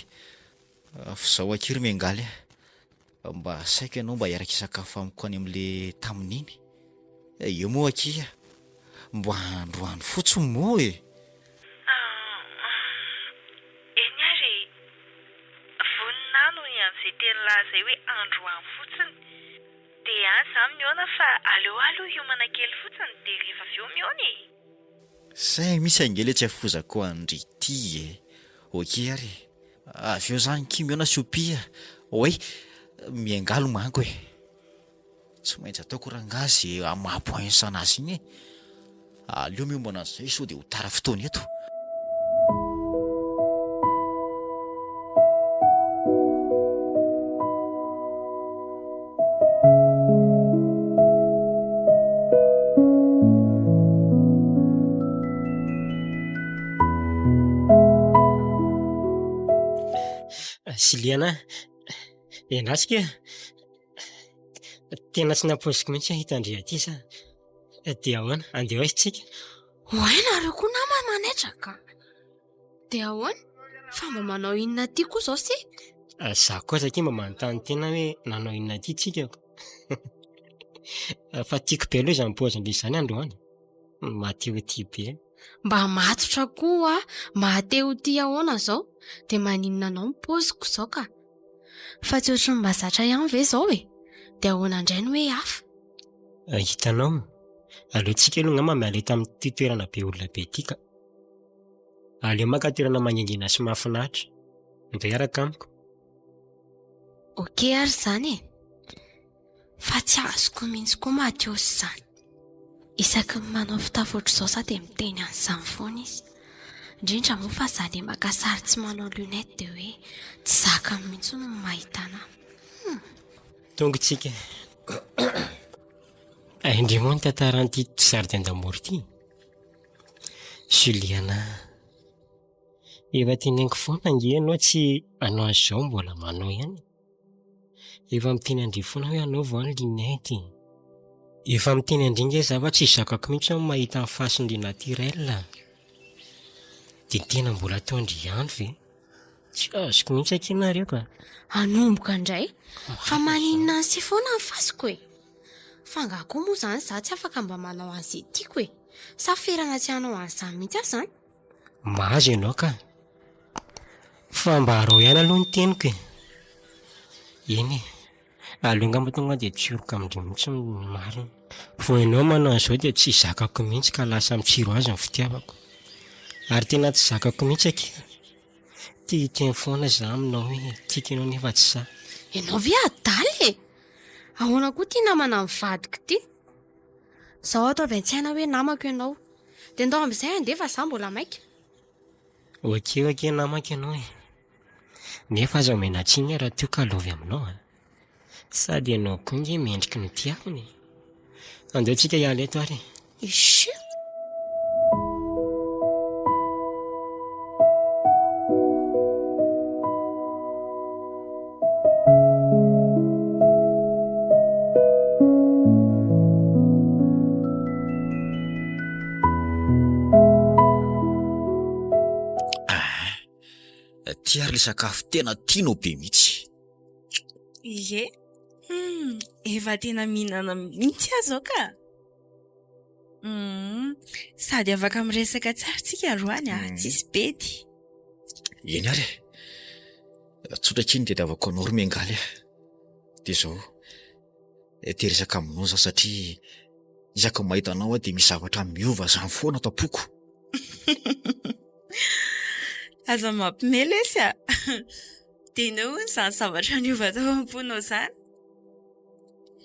Speaker 6: f'izao akiry miangaly mba saika ianao mba hiaraka isakafo amiko any amin'le tamin'iny. Eo moa akia mba androany fotsiny moa
Speaker 7: Eny ary vonina no amin'izay teny lahy izay hoe androany fotsiny. Dia za miona fa aleo aloha hiomana kely fotsiny dia rehefa avy eo miona
Speaker 6: Zay misy angely tsy afozako andrity Okey ary avy eo zany kimiona siopia hoe miangalo manko tsy maintsy ataoko rangazy amapoinsana azy iny aleo miombana an'izay sao dia ho tara fotoana eto.
Speaker 2: Siliana enasika tena tsy naposiko mihitsy hitandre aty sa dia ahoana andeha aiza tsika?
Speaker 4: Nareo koa namana manatraka. Dia ahoana? Fa mba manao inona ty koa zao si?
Speaker 2: Za koa zaky mba manontany tena hoe nanao inona ty tsika fa tiako be aloha izany paozindry izany androany. Mateo ty be.
Speaker 4: Mba matotra koa mateo ty ahoana zao dia maninona anao mipoziko zao ka. Fa tsy ohatry mba zatra ihany ve zao dia ahoana indray no hoe hafa?
Speaker 2: Hitanao aleontsika aloha ngamba miala eto amin'ny toerana be olona be ity ka aleo maka toerana mangingina sy mahafinaritra. Ndray araka amiko.
Speaker 4: oke ary izany e, fa tsy azoko mihitsy koa Matiosy izany. Isaky ny manao fitafy ohatr'izao sady miteny an'izany foana izy. Indrindra moa fa za dia maka sary tsy manao lunette dia hoe tsy zakany mihitsy no mahita anahy.
Speaker 2: Tongotsika. Indrimo ny tantaran'ity jardin d'amour ity. Juliana, efa teneniko foana nge ianao tsy anao an'izao mbola manao ihany. Efa miteny andry foana hoe anaova ny lunette. Efa miteny andringa za fa tsy zakako mihitsy aho mahita ny fasony naturel. Dia tena mbola atao andriany ve? Tsy azoko mihitsy akinareo ka.
Speaker 4: Hanomboka indray, fa maninona sy foana ny fasoko e. Fa ngakoa moa izany za tsy afaka mba manao an'izay tiako e. Sa ferana tsy hanao an'izany mihitsy aho izany.
Speaker 2: Mahazo ianao ka. Fa mba harao ihany aloha ny teniko e. Eny e, aleo angamba tonga dia tsioroka amindry mihitsy ny marina. Vao ianao manao an'izao dia tsy zakako mihitsy ka lasa mitsiro azy ny fitiavako. Ary tena tsy zakako mihitsy akia. Tia foana za aminao hoe tiako ianao nefa tsy za.
Speaker 4: Ianao ve adaly e? Ahoana koa tia namana mivadika ity? Zaho ato avy an-tsaina hoe namako ianao. Dia ndao amin'izay andefa za mbola maika.
Speaker 2: Oke namako ianao e. Nefa aza omena tsiny raha teo ka lovy aminao a. Sady ianao koa nge mendriky ny tiakony. Andeontsika hiala eto ary.
Speaker 4: Isy.
Speaker 6: Ty ary le sakafo tena tianao be mihitsy.
Speaker 5: Ie. Efa tena mihinana mihitsy aho zao ka. Sady afaka miresaka tsara tsika roany tsisy bedy.
Speaker 6: Eny ary tsotra kiny dia davako anao ry miangaly dia zao te resaka aminao za satria isaka mahita anao dia misy zavatra miova zany foana tapoko.
Speaker 5: Aza mampimelesy a. Tenao ny izany zavatra niova tao am-ponao izany.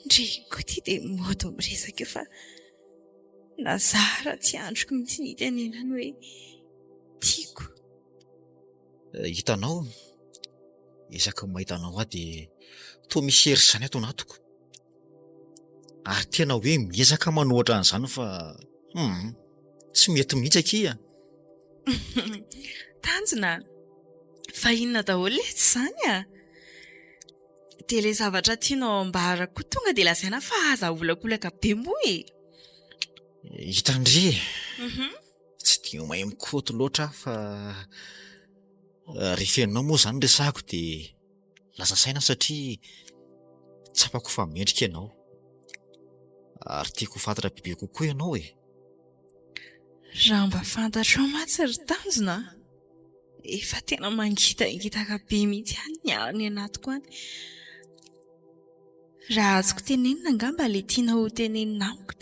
Speaker 5: Ndreko ty dia modo miresaka io fa nazara tsy androko mihitsy ny hitenenany hoe tiako.
Speaker 6: Hitanao isaka mahita anao aho dia toa misy hery izany ato anatiko. Ary tena hoe miezaka manohatra an'izany fa tsy mety mihitsy akia.
Speaker 5: Tanjona, fa inona daholo tsy izany a? Dia ilay zavatra tianao ambarako tonga dia lazaina fa aza olakolaka be moa e.
Speaker 6: Hitandry tsy dia mahay mikoto loatra fa rehefa ianao moa izany resahako dia lasa saina satria tsapako fa mendrika ianao ary tiako fantatra bebe kokoa ianao e.
Speaker 5: Raha mba fantatrao matsy ry Tanjona, efa tena mangitangitaka be mihitsy any anatiko any. Raha azoko tenenina angamba ilay tiana ho tenenina amiko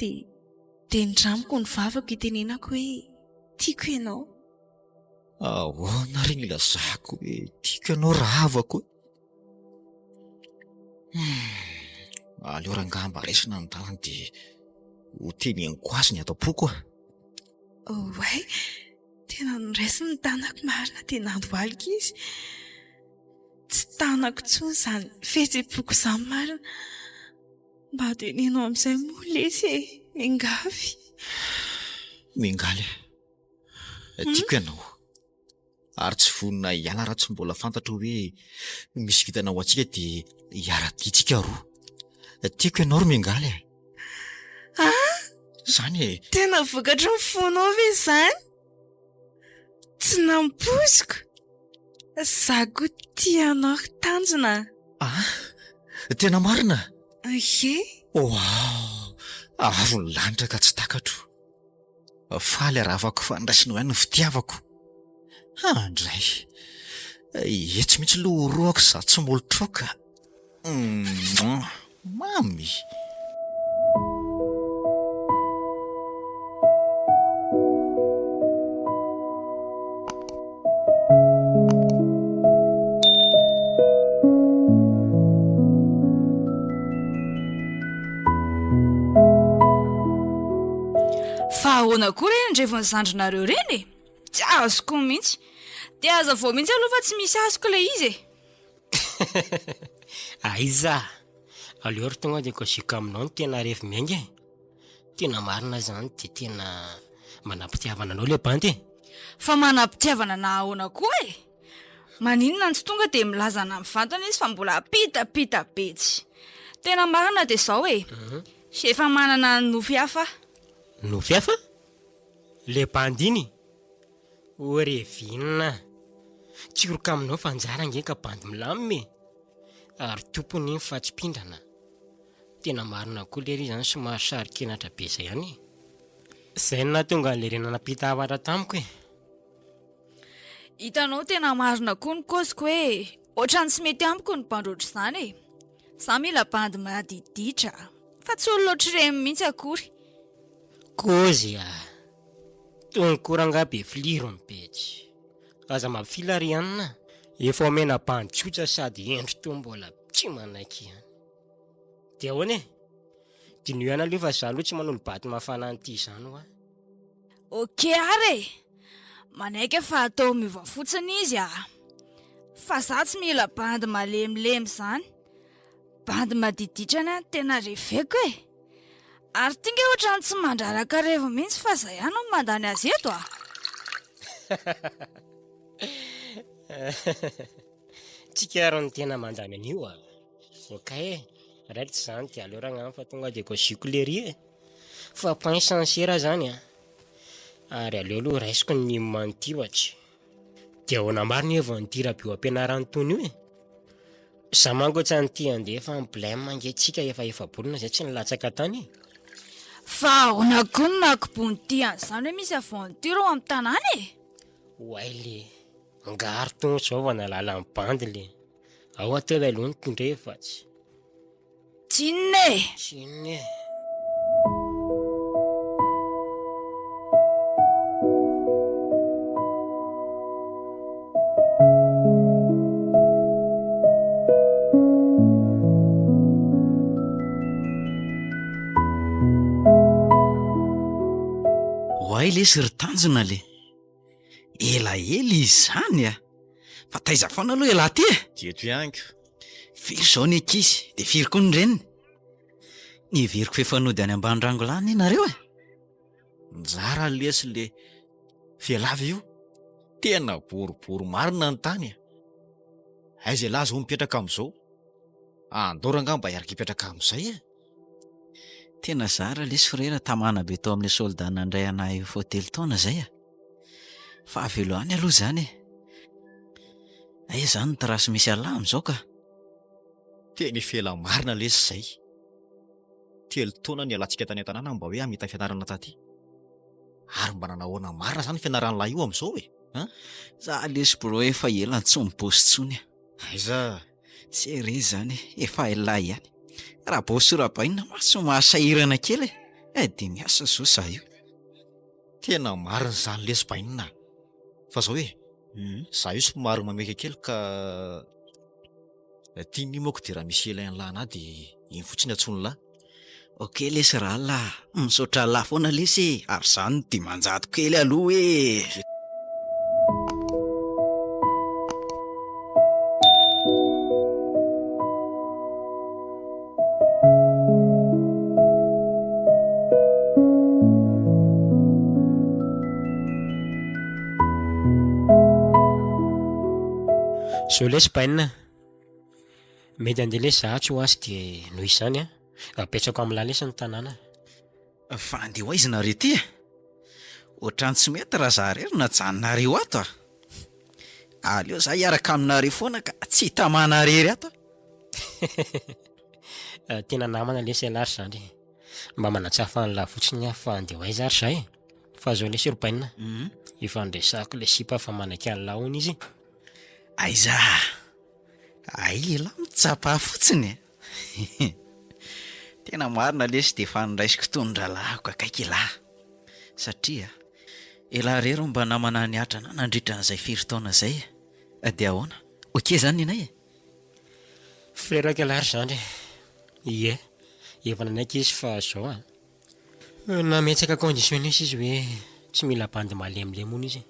Speaker 5: dia ndramiko ny vavako hitenenako hoe tiako ianao.
Speaker 6: Ahoana ry nilazako hoe tiako ianao raha havako. Aleo rangamba raisina ny tanany dia ho teneniko azy ny atapoko a.
Speaker 5: Oay, tena niraisy ny tanako marina dia nandohalika izy. Tsy tanako intsony izany fihetsem-poko izany marina. Mba tenenao amin'izay moa lesy e, mingavy.
Speaker 6: Mingaly, tiako ianao. Ary tsy vonina hiala raha tsy mbola fantatra hoe misy vitana ho antsika dia hiara-ditsika roa. Tiako ianao ry Mingaly. Izany e.
Speaker 5: Tena vokatra ny fonao ve izany? Tsy nampoziko. Za koa tia anao ry Tanjona.
Speaker 6: Tena marina?
Speaker 5: Ie.
Speaker 6: Wow, avo ny lanitra ka tsy takatro. Faly aravako fandraisina ihany ny fitiavako. Andray, etsy mihitsy lohoroako za tsy molotroaka. Mamy.
Speaker 3: ahoana koa reny ndray vao nizandrinareo reny e? Tsy azoko mihitsy. Dia aza vao mihitsy aloha fa tsy misy azoko ilay izy e.
Speaker 2: Aiza, aleo ry tonga dia koziko aminao no tena rehefa miainga e. Tena marina zany dia tena manam-pitiavana anao le bandy e.
Speaker 3: Fa manam-pitiavana na ahoana koa e. Maninona ny tsy tonga dia milazana amin'ny vantana izy fa mbola pitapita betsy. Tena marina dia izao e. Sy efa manana nofy hafa.
Speaker 2: Nofy hafa? Le bandy iny? Orevinina. Tsiroka aminao fa anjara nge ka bandy milamime. Ary tompony iny fa tsy pindrana. Tena marina koa le ry zany somary sarikenatra be izay ihany. Izay na tonga le renana pita havatra tamiko e.
Speaker 3: Hitanao tena marina koa ny koziko hoe ohatrany tsy mety amiko ny bandroatra izany e. Za mila bandy madiditra. Fa tsy olona ohatr'ireny mihitsy akory.
Speaker 2: Kozy a. Tonkoranga be filiro mipetsy. Aza mampifila ry anina. Efa omena bandy tsotra sady endry toa mbola tsy manaiky ihany. Dia ahoana e? Dino ihany aloha fa za aloha tsy manolo baty mafana an'ity izany hoa.
Speaker 3: Okey are. Manaiky fa atao miova fotsiny izy a. Fa za tsy mila bandy malemilemy izany. Bandy madiditra tena reveko e. Ary tinga ohatrany tsy mandraraka revo mihitsy fa zay ihany no mandany azy eto a.
Speaker 2: Tsika aro ny tena mandany an'io a. Okay e. Raitra izany dia aleo raha fa tonga dia koziko le ry e. Fa pain sincera zany a. Ary aleo aloha raisiko ny mantiwatry. Dia ahoana marina evo nitira bio ampianarany tony io e. Za manko tsy an'ity andeha fa ny blème mangentsika efa bolina zay tsy nilatsaka tany e.
Speaker 3: Fa ahoana koa ny nakibony an'izany hoe misy avantira ao amin'ny tanàna e.
Speaker 2: Waile. Ngary tony zao va nalala amin'ny bandy le. Ao atao aloha ny tondrefatsy.
Speaker 3: Tsinne.
Speaker 2: Tsinne.
Speaker 1: Waile sy ry tanjona le. Ela izy zany a. Fa taiza foana aloha ela ty e.
Speaker 6: Dieto ihany ko.
Speaker 1: Firy zao ny ankizy, dia firy koa ny reniny. Ny veriko fefanody any ambany rangolany ianareo e.
Speaker 6: Njara lesy le fialavy io. Tena boribory marina ny tany a. Aiza laza ho mipetraka amin'izao. Andoranga mba hiaraka hipetraka amin'izay e.
Speaker 1: Tena zara lesy frera tamana be tao amin'ny soldat nandray anahy fotely taona zay a. Fa aveloany aloha zany e. Ay zany trasy misy alamo zao ka.
Speaker 6: Tena fela marina lesy izay. 3 taona ny alantsika tany an-tanàna mba hoe hamita fianarana taty. Ary mba nanahoana marina zany fianaran'lahy io amin'izao e.
Speaker 1: Za lesy bro efa ela tsy mibosy tsony a.
Speaker 6: Aiza.
Speaker 1: Sere zany efa elahy ihany. Raha bosy-rabaina maso mahasahirana kely e. Dia miasa zao za io.
Speaker 6: Tena marina zany lesy bainina. Fa zao e. Za io somary mameka kely ka tiany moako dia raha misy elainy lahy na dia iny fotsiny atsony lahy.
Speaker 1: Okey lesy raha lahy. Misaotra lahy foana lesy ary zany dimanjato kely aloha e.
Speaker 2: So lesy bainina. Mety andeha lesy za tsy ho asy dia noho izany a. Apetrako amin'ny lalesa ny tanàna.
Speaker 1: Fa andeha ho aiza nareo ty e. Ohatrany tsy mety raha za rery najanonareo ato a. Aleo za hiaraka aminareo foana ka tsy tamana rery ato.
Speaker 2: Tena namana lesy alary zany. Mba manatsafa ny lahy fotsiny aho fa andeha ho aiza ary zay. Fa zao lesy ry bainina. Efa andresako le sipa fa manaiky an'lahy hono izy.
Speaker 1: Aiza. Ay ela mitsapa fotsiny. Tena marina lesy dia efa niraisiko tondralahiko akaiky lahy. Satria ela rery mba namana niatra na nandritra an'izay 4 taona zay. Dia ahoana? Okey zany inay e.
Speaker 2: Frera kelary zany. Ie. Efa nanaiky izy fa zao a. Nametsaka conditionnesy izy hoe tsy mila bandy malemilemo izy.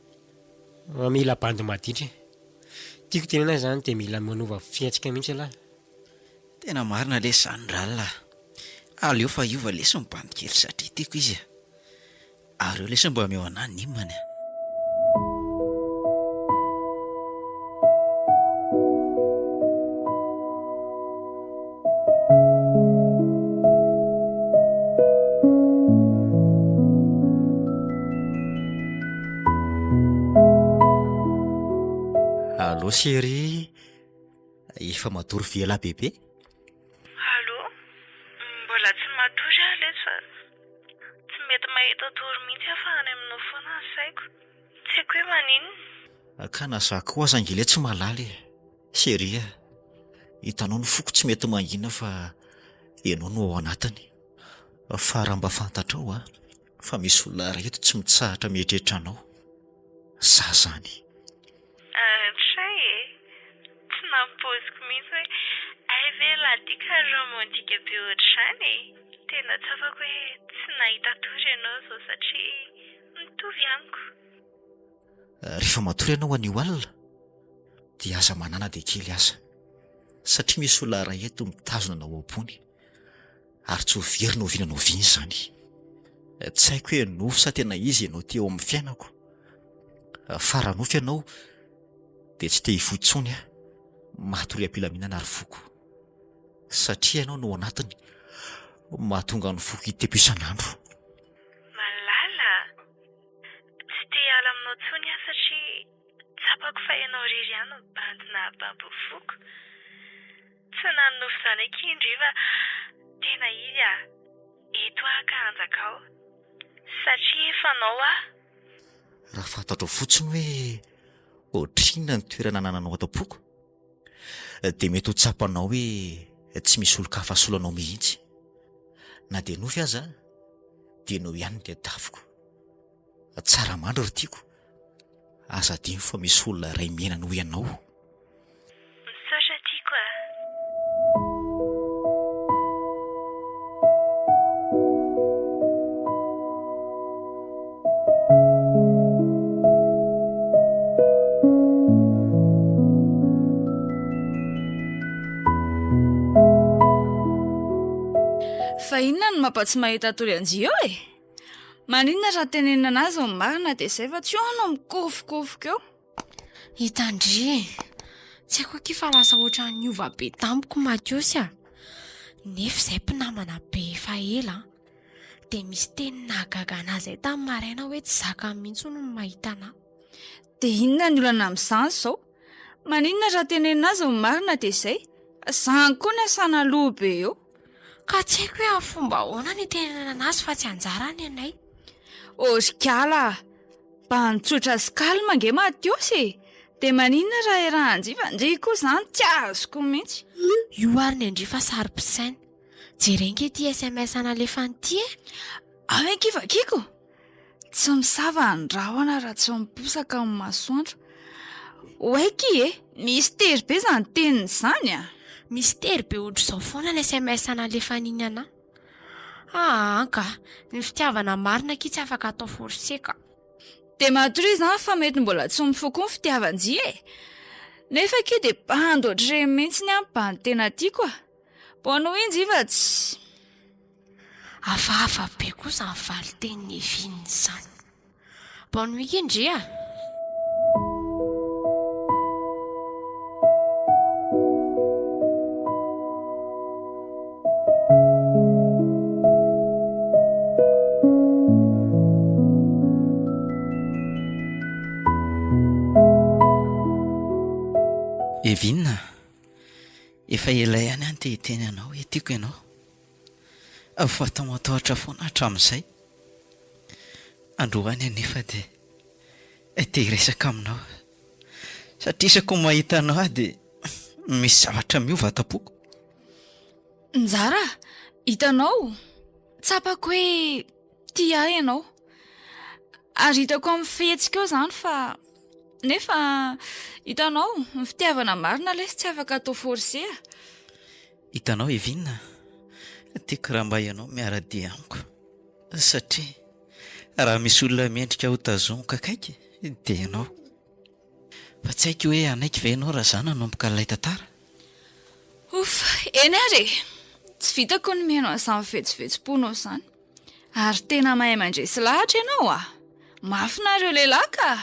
Speaker 2: Mila bandy maditra. Tiako tenena zany dia mila manova fiatsika mihitsy lahy.
Speaker 1: Tena marina lesy zany ralina. Aleo fa iova lesy ny bandy kely satria tiako izy. Ary eo lesy mba meo anahy nimany.
Speaker 6: Allô chérie, efa matory viala bebe?
Speaker 7: Allô? Mbola tsy matory aho lesy fa tsy mety mahita tory mihitsy aho fa any aminao foana ny saiko. Tsy haiko hoe maninona.
Speaker 6: Ka na za koa aza angely tsy malaly. Chérie, hitanao ny foko tsy mety mangina fa ianao no ao anatiny. Fa raha mba fantatrao fa misy olona iray eto tsy mitsahatra mieritreritra anao. Za zany.
Speaker 7: Tray e, tsy nampoziko mihitsy hoe ay ve ladika romantika be ohatr'izany e. Tena tsy afaka hoe tsy nahita tory ianao zao satria mitovy amiko.
Speaker 6: Rehefa matory ianao anio alina dia aza manana dia kely aza, satria misy olona iray eto mitazona anao ambony ary tsy ho very no oviana anao viany zany. Tsy haiko hoe nofo sa tena izy ianao teo amin'ny fiainako. Fa raha nofo ianao dia tsy te hifoitsony matory am-pilaminana ary foko, satria ianao no anatiny mahatonga ny foko hiteko isan'andro.
Speaker 7: Malala, tsy te hiala aminao tsony aho satria tsapako fa ianao irery ihany no bandina babo foko. Tsy nanofo zany akindry fa tena izy eto aho ka hanjakao satria efa anao
Speaker 6: Raha fantatro fotsiny hoe ohatrinona ny toerana nananao ato-poko dia mety ho tsapanao hoe tsy misy olo-kafa solanao mihitsy. Na dia nofy aza dia nao ihany ny tafiko. Tsara mandro ry tiako, aza dimy fa misy olona iray miaina noho ianao.
Speaker 7: misaotra tiako
Speaker 3: Fa inona no mampatsy mahita tory anjio e? Maninona raha tenenina anazy ao marina dia izay fa tsy hoanao mikofokofoko eo.
Speaker 4: Hitandry, tsy haiko aky fa lasa ohatra ny ova be tampoka Matiosy nefa izay mpinamana be efa ela dia misy teny nahagaga anazy tamin'ny maraina hoe tsy zaka mihitsy no mahita anahy.
Speaker 3: Dia inona ny olana amin'izany izao? Maninona raha tenenina azy ao marina dia izay? Izany koa ny asana loha be eo.
Speaker 4: Ka tsy haiko hoe amin'ny fomba ahoana ny tenenana anazy fa tsy anjarany anay.
Speaker 3: Osikala, banitsotra sy kalma nge Matiosy. Dia maninona raha raha andrifandry koa izany tsy azoko mihitsy.
Speaker 4: Io ary ny andrifa sary-pisaina. Jerenge ity SMS nalefa an'ity
Speaker 3: Avy kivakiko. Tsy misava ny rahona raha tsy miposaka amin'ny masoandro. Oaiky misy tery be izany teniny izany
Speaker 4: misy tery be ohatr' izao foana ny SMS nalefa an'iny anahy. Anka, ny fitiavana marina ky tsy afaka atao forseka.
Speaker 3: Dia matory izany fa mety mbola tsy mifoako ny fitiavan-jy nefa ky dia bandy ohatr'ireny mihitsy ny bandy tena tiako Bono inji fa tsy
Speaker 4: hafahafa be kosa ny valiten'ny Eviny izany. Bonne nuit indria.
Speaker 1: Evina, efa ela ihany any te-hiteny anao, tiako ianao. Fa atao matahotra foana hatramin'izay. Androany anefa dia te hiresaka aminao. Satria isako mahita anao dia misy zavatra miova atam-poko.
Speaker 3: Njara, hitanao, tsapako hoe tia ianao. Ary hitako amin'ny fihetsika eo izany fa nefa hitanao, ny fitiavana marina lesy tsy afaka atao forcé.
Speaker 1: Hitanao Evina, tiako raha mba ianao miara-dia amiko. satria raha misy olona miendrika ho tazongoka akaiky dia ianao. Fa tsy haiko hoe anaiky ve ianao raha zany nanomboka ilay tantara.
Speaker 3: Ofa, eny ary tsy vitako ny mihaino an'izany vetsovetsomponao izany. Ary tena mahay mandresy lahatra ianao a. Mafinareo lehilahy ka.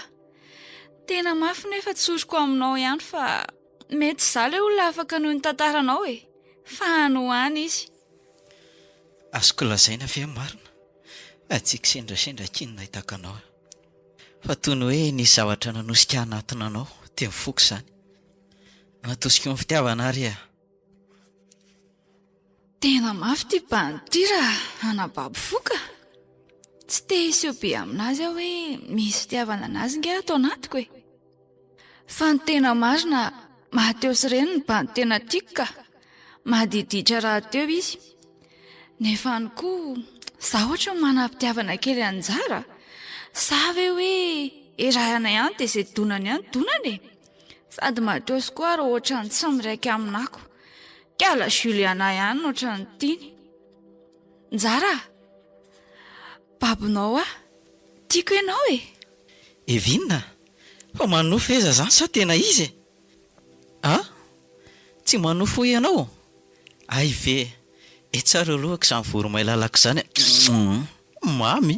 Speaker 3: Tena mafy nefa tsoriko aminao ihany fa mety izaho ilay olona afaka noho ny tantaranao e. Fa anohany izy.
Speaker 1: Azoko lazaina ve marina? Atsika sendrasendra kinina hitako anao. Fa toy ny hoe nisy zavatra nanosika anatiny anao dia mifoky izany. Natosiko ny fitiavana ary a.
Speaker 3: Tena mafy ty bandy raha anababo foka. Tsy te hiseho be aminazy aho hoe misy fitiavana anazy nge ato anatiko e. Fa ny tena marina Mahateo sy Reny ny bandy tena tiako ka. Madiditra raha teo izy. Nefa ny koa zaho ohatra ny manam-pitiavana kely anjara. Sa ve hoe erahana ihany dia izay donany ihany donany e. Sady Mahateo sy koa raha ohatra ny tsy miraiky aminako. Kala Juliana ihany ohatra ny tiany. Njara babonao a, tiako ianao e.
Speaker 1: Evinina, fa manofo eza zany sa tena izy e? Ah? Tsy manofo ianao? Ay ve, tsara alohako izany voromailalaky izany. Mamy.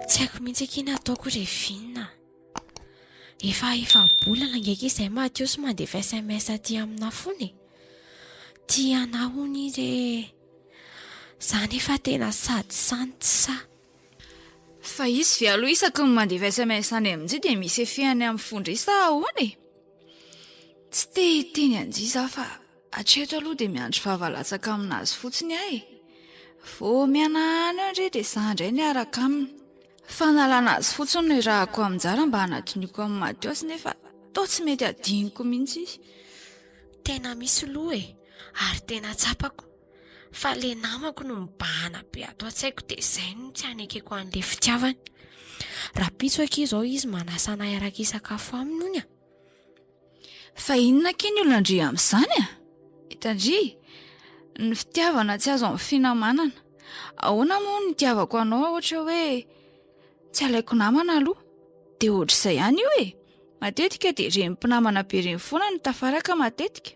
Speaker 4: Tsy haiko mihitsy akiny ataoko revinina. Efa bolana ngeka izay Mahateo sy mandefa SMS aty amina fony. Tia anahony izy. Zany efa tena sady santsa.
Speaker 3: Fa izy ve aloha isaky ny mandefa SMS any amin'izay dia misy efehany amin'ny fondry sa ahoana e? Tsy te hiteny anjiza fa hatreto aloha dia miandry fahavalatsaka aminazy fotsiny ahy. Vao mianahany eo indray dia izaho indray ny araka aminy. Fa nalana azy fotsiny no irahako aminjara mba hanadiniko amin'ny Mahateo sy nefa toa tsy mety adiniko mihitsy izy.
Speaker 4: Tena misy loha e. Ary tena tsapako. Fa le namako no mibahana be ato an-tsaiko dia izay no tsy hanekeko an'ilay fitiavany. Raha pitsoaka izao izy manasa anahy araka isakafo aminy hono a.
Speaker 3: Fa inona keny olona andry amin'izany a? Hitandry, ny fitiavana tsy azo amin'ny finamanana. Ahoana moa ny tiavako anao ohatra hoe tsy alaiko namana aloha. Dia ohatr'izay ihany io e. Matetika dia renim-pinamana be reny foana no tafaraka matetika.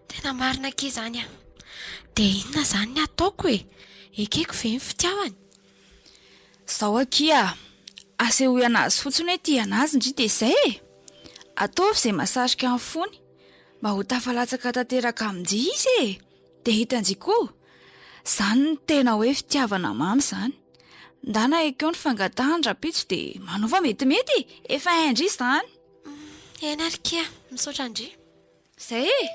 Speaker 4: Tena marina ke izany a. Dia inona izany ny ataoko e? Ekeko ve ny fitiavany?
Speaker 3: Zaho aky a, asehoy anazy fotsiny hoe tia anazy indry dia izay e. Ataovy izay mahasarika amin'ny fony mba ho tafalatsaka tanteraka amin'izay izy e. Dia hitanjy koa, izany ny tena hoe fitiavana mamy izany. Ndana ekeo ny fangatahany rapitso dia manova metimety. Efa haindry izany.
Speaker 4: Eny ary kia, misaotra indry.
Speaker 3: Izay e.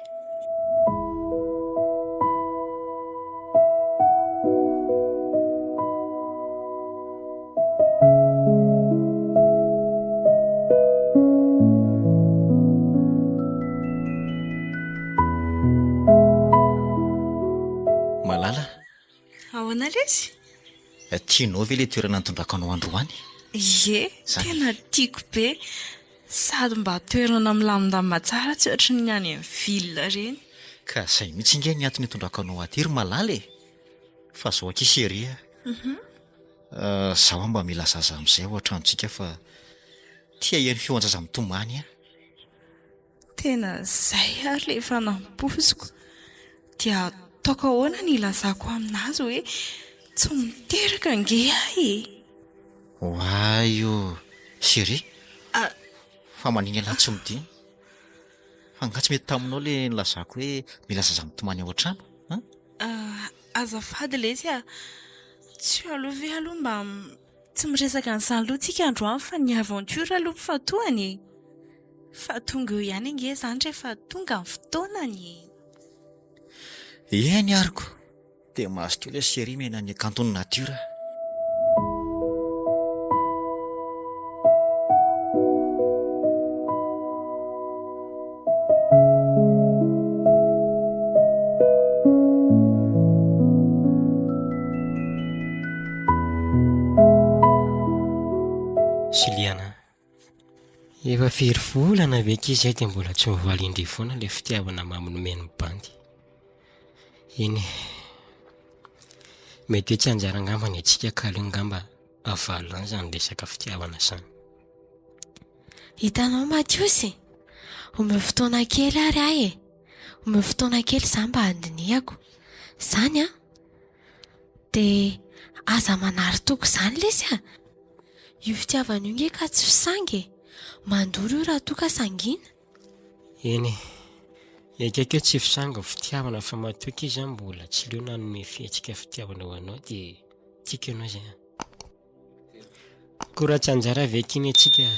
Speaker 6: Malala,
Speaker 5: Ahoana lesy?
Speaker 6: tianao ve ilay toerana nitondrako anao androany?
Speaker 5: Ie,
Speaker 6: Zany.
Speaker 5: tena tiako be. Sady mba toerana milamindamina tsara tsy ohatra ny any amin'ny ville reny.
Speaker 6: Ka izay mihitsy nge ny antony nitondrako anao aty ry malala e. Fa zao aky sery a. Zaho mba mila zaza amin'izay ao an-tranontsika fa tia hihaino feo an-jaza mitomany a.
Speaker 5: Tena izay ary le efa namposiko. Dia toaka ahoana ny ilazako aminazy hoe tsy miteraka nge ahy e.
Speaker 6: Oa io sery,
Speaker 5: Ah,
Speaker 6: fa maniny alahy tsy midiny. Fa nga tsy mety taminao le nilazako hoe mila zaza mitomany ao an-trano?
Speaker 5: azafady lesy a. Tsy aloha ve aloha mba tsy miresaka an'izany loha tsika androany fa ny aventure aloha fatoany. Fa tonga eo ihany nge izany rehefa tonga ny fotoanany.
Speaker 6: Eny ariko, dia mahazo teo ilay sery mena ny kanton'ny natiora.
Speaker 2: Siliana, efa firy volana ve kizy ay dia mbola tsy mivalindry foana ilay fitiavana mamonomeny ny bandy. Iny mety hoe tsy anjara angamba ny antsika kaleo ngamba avalona izany resaka fitiavana izany.
Speaker 4: Hitanao Matiosy, omeo fotoana kely ary ahy e. Omeo fotoana kely izany mba handinihako. Izany a, dia aza manary toko izany lesy a. Io fitiavana io nge ka tsy fisangy e. Mandoro io raha toa ka sangina.
Speaker 2: Eny, ekeko tsy fisango ny fitiavana fa matoky izy mbola tsy leo nanome fihetsika fitiavana ho anao dia tiako ianao izay. Koa tsy anjara ve kiny antsika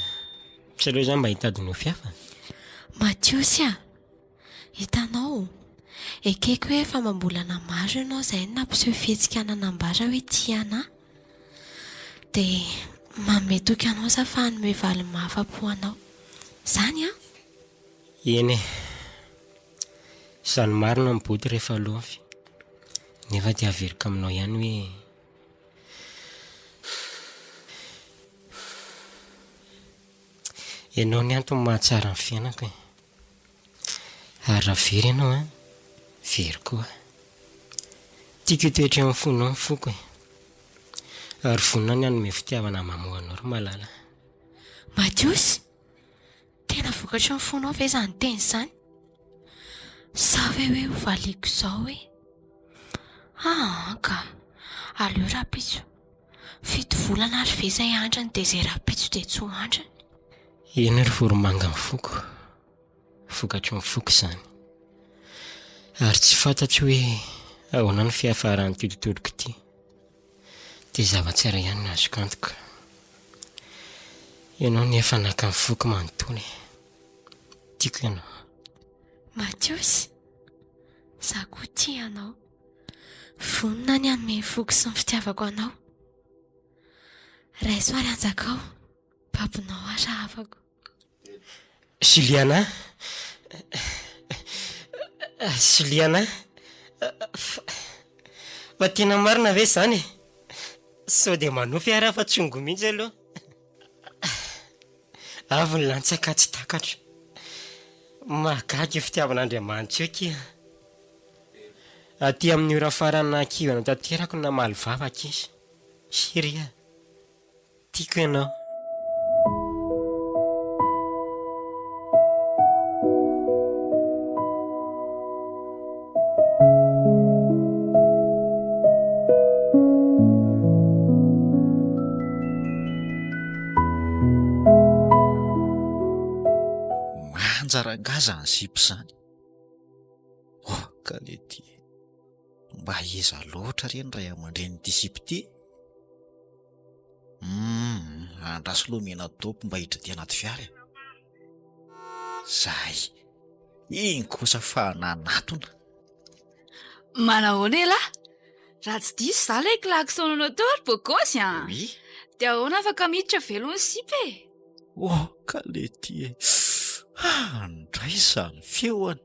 Speaker 2: tsy aleo izany mba hitadina ho fiafa?
Speaker 4: Matiosy a, hitanao, ekeko hoe efa mambolana maro ianao izay nampiseho fihetsika nanambara hoe tia anahy. Dia manome toky anao sa fa hanome valy mahafa-po anao. Izany a?
Speaker 2: Eny, izany marina mibody rehefa aloha nefa dia averika aminao ihany hoe ianao ny antony mahatsara ny fiainako e. Ary raha very ianao a, very koa. Tiako toetra amin'ny fonao ny foko e. Ary vonina ny hanome fitiavana mamohanao ry malala.
Speaker 4: Matiosy, tena vokatra ny fonao ve izany teny izany? Sa ve hoe ho valiko izao hoe? Ka, aleo rapitso. Fito volana ary ve izay andrany dia izay rapitso dia tsy ho andrany.
Speaker 2: Eny ry voromanga ny foko. Vokatra ny foko izany. Ary tsy fantatro hoe ahoana ny fiafaran'ny tolotoloko ity. Dia zava-tsara ihany no azoko antoka. Ianao ny efa naka ny foko manontony. Tiako ianao.
Speaker 4: Matiosy, za koa tia anao. Vonina ny hanome foko sy ny fitiavako anao. Raisoary anjakao, babinao ary afako.
Speaker 2: Siliana? Siliana? Fa tena marina ve izany? Sao dia manofy ary fa tsongo mihitsy aloha. Avy ny lantsaka tsy takatro. Mahagaga io fitiavan'Andriamanitra io kia. Aty amin'ny ora farana kivana tanterako namaly vavaka izy. Siria, tiako ianao.
Speaker 6: Manjarangaza ny zipo izany. Ka le ty mba hieza loatra reny ray aman-dren'ity zipo ity. Andraso lomena dopy mba hidra anaty fiara. Zay, iny kosa fa nanatona.
Speaker 3: Manahoana lahy? Raha tsy diso izaho ilay klaksonanao teo ary bôkôsy a.
Speaker 6: Oui.
Speaker 3: Dia ahoana afaka miditra velon'ny sipa e?
Speaker 6: Ka le ty andray izany feoany.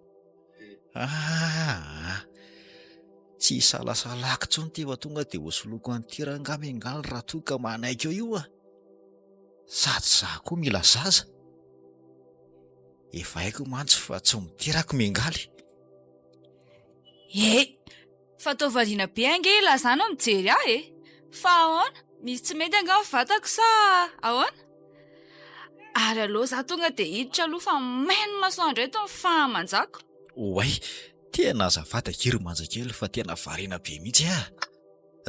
Speaker 6: Tsy salasalako tsony ty fa tonga dia hosoloko an'ity rangamy engaly raha toa ka manaiky eo io a. Sady za koa mila zaza. Efa haiko mantsy fa tsy miterako mengaly.
Speaker 3: Fa tao variana be ange ilazana mijery ahy e. Fa ahoana? Misy tsy mety angao vatako sa ahoana? Ary aloha za tonga dia hiditra aloha fa mainy masoandro eto ny fahamanjako.
Speaker 6: Oay, tena azafady kiry manjakely fa tena variana be mihitsy a.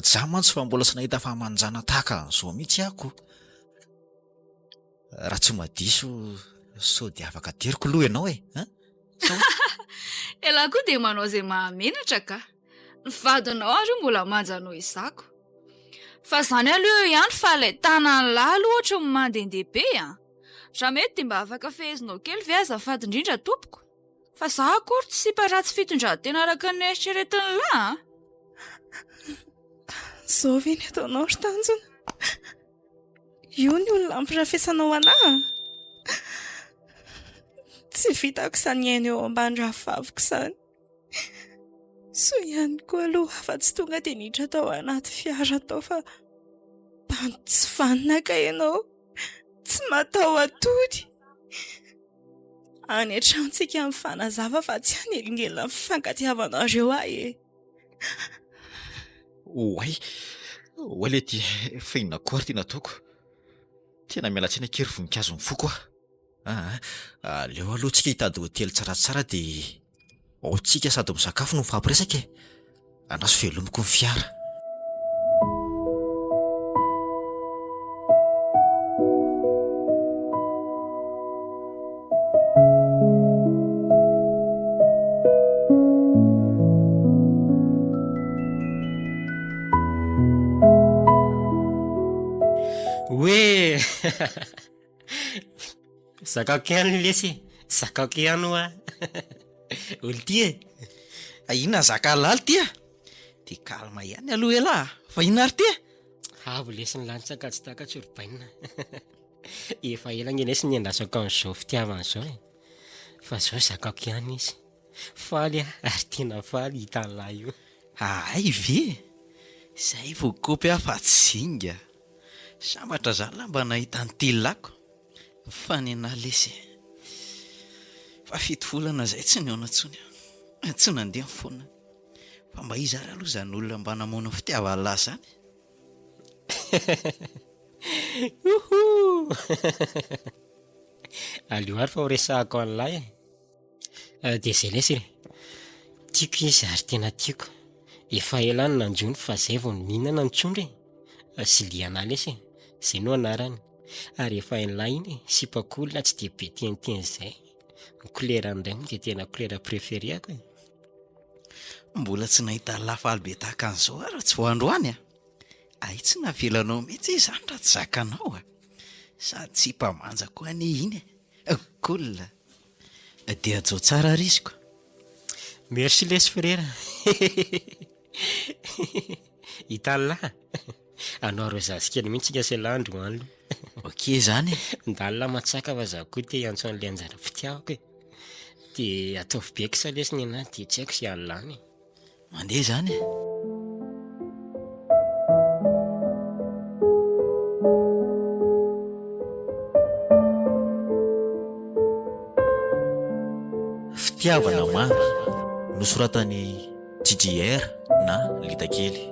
Speaker 6: Za mantsy fa mbola sy nahita fahamanjana tahaka an'izao mihitsy ako. Raha tsy madiso sao dia afaka teriko loha ianao e.
Speaker 3: Elahy koa dia manao izay mahamenatra ka. Ny vadinao ary mbola manjanao izako. Fa izany aloha ihany fa ilay tanany lahy ohatra ny mandehandeha be a. Raha mety dia mba afaka fehezinao kely ve azafady indrindra tompoko. Fa za akory tsy sipa ratsy fitondran-tena araka ny eritreretin'ny lahy.
Speaker 5: Zao ve ny ataonao ry tanjona? Io ny olona ampirafesanao anahy. Tsy vitako izany aina eo ambany rahavaviko izany. So ihany koa aloha afa tsy tonga dia niditra tao anaty fiara tao fa bandy tsy vanina ka ianao. tsy matao atody. Any an-tranontsika amin'ny fanazava fa tsy hanelingelina ny fifankatiavanareo ahy e.
Speaker 6: Oay ilay dia fainona koa ary tena ataoko. Tena miala tsiny kery voninkazo mifoko ah. Aleo aloha tsika hitady hotely tsaratsara dia ao tsika sady misakafo no mifampiresaka e. Anaso velomiko ny fiara.
Speaker 2: Hoe zakako ihany lesy, zakako ihany hoa olo ty e.
Speaker 1: Inona zaka laly tia? Dia kalma ihany aloha elahy, fa inona ary tia?
Speaker 2: Avo lesy ny lanitsaka tsy takatsy orobainina. Efa ela ngenesy ny endasako amin'izao fitiavan'izao e. Fa zao zakako ihany izy. Faly ary tena faly hita an'lahy io.
Speaker 1: Ay ve? Izay vao kopy aho fa tsy zinga. Sambatra zany la mba nahita n'ity lako. Fa ny anahy lesy. Fa fito volana izay tsy nihaona intsony aho. Tsy nandeha ny foana. Fa mba izy ary aloha izany olona mba namono fitiavana lahy izany.
Speaker 2: Aleo ary fa ho resahako an'lahy e. Dia izay lesy e. Tiako izy ary tena tiako. Efa ela ny nanjony fa izay vao mihinana ny tsondry e. Sy liana lesy e. Izay no anarany. Ary efa hain'lahy iny sipakolona tsy dia be tiantiany izay. Ny kolera ndray moa dia tena kolera préféréako e.
Speaker 1: Mbola tsy nahita lafaly be tahaka an'izao ary tsy voandroany a. Ay tsy navelanao mihitsy izany raha tsy zakanao a. Sady tsy mpamanja koa ane iny e. Kolona. Dia ajo tsara risiko.
Speaker 2: Merci lesy frère. Hitan'lahy. Anao ro zazikely mihitsy ka selandro andro.
Speaker 1: Ok zany.
Speaker 2: Ndalina matsaka fa za koa te hiantso an'ilay anjara fitiavako e. Dia ataovy beky sa lesy ny anahy dia tsy haiko sy an'lany.
Speaker 1: Mandeha zany.
Speaker 6: Fitiavana maro nosoratany JJR na Litakely.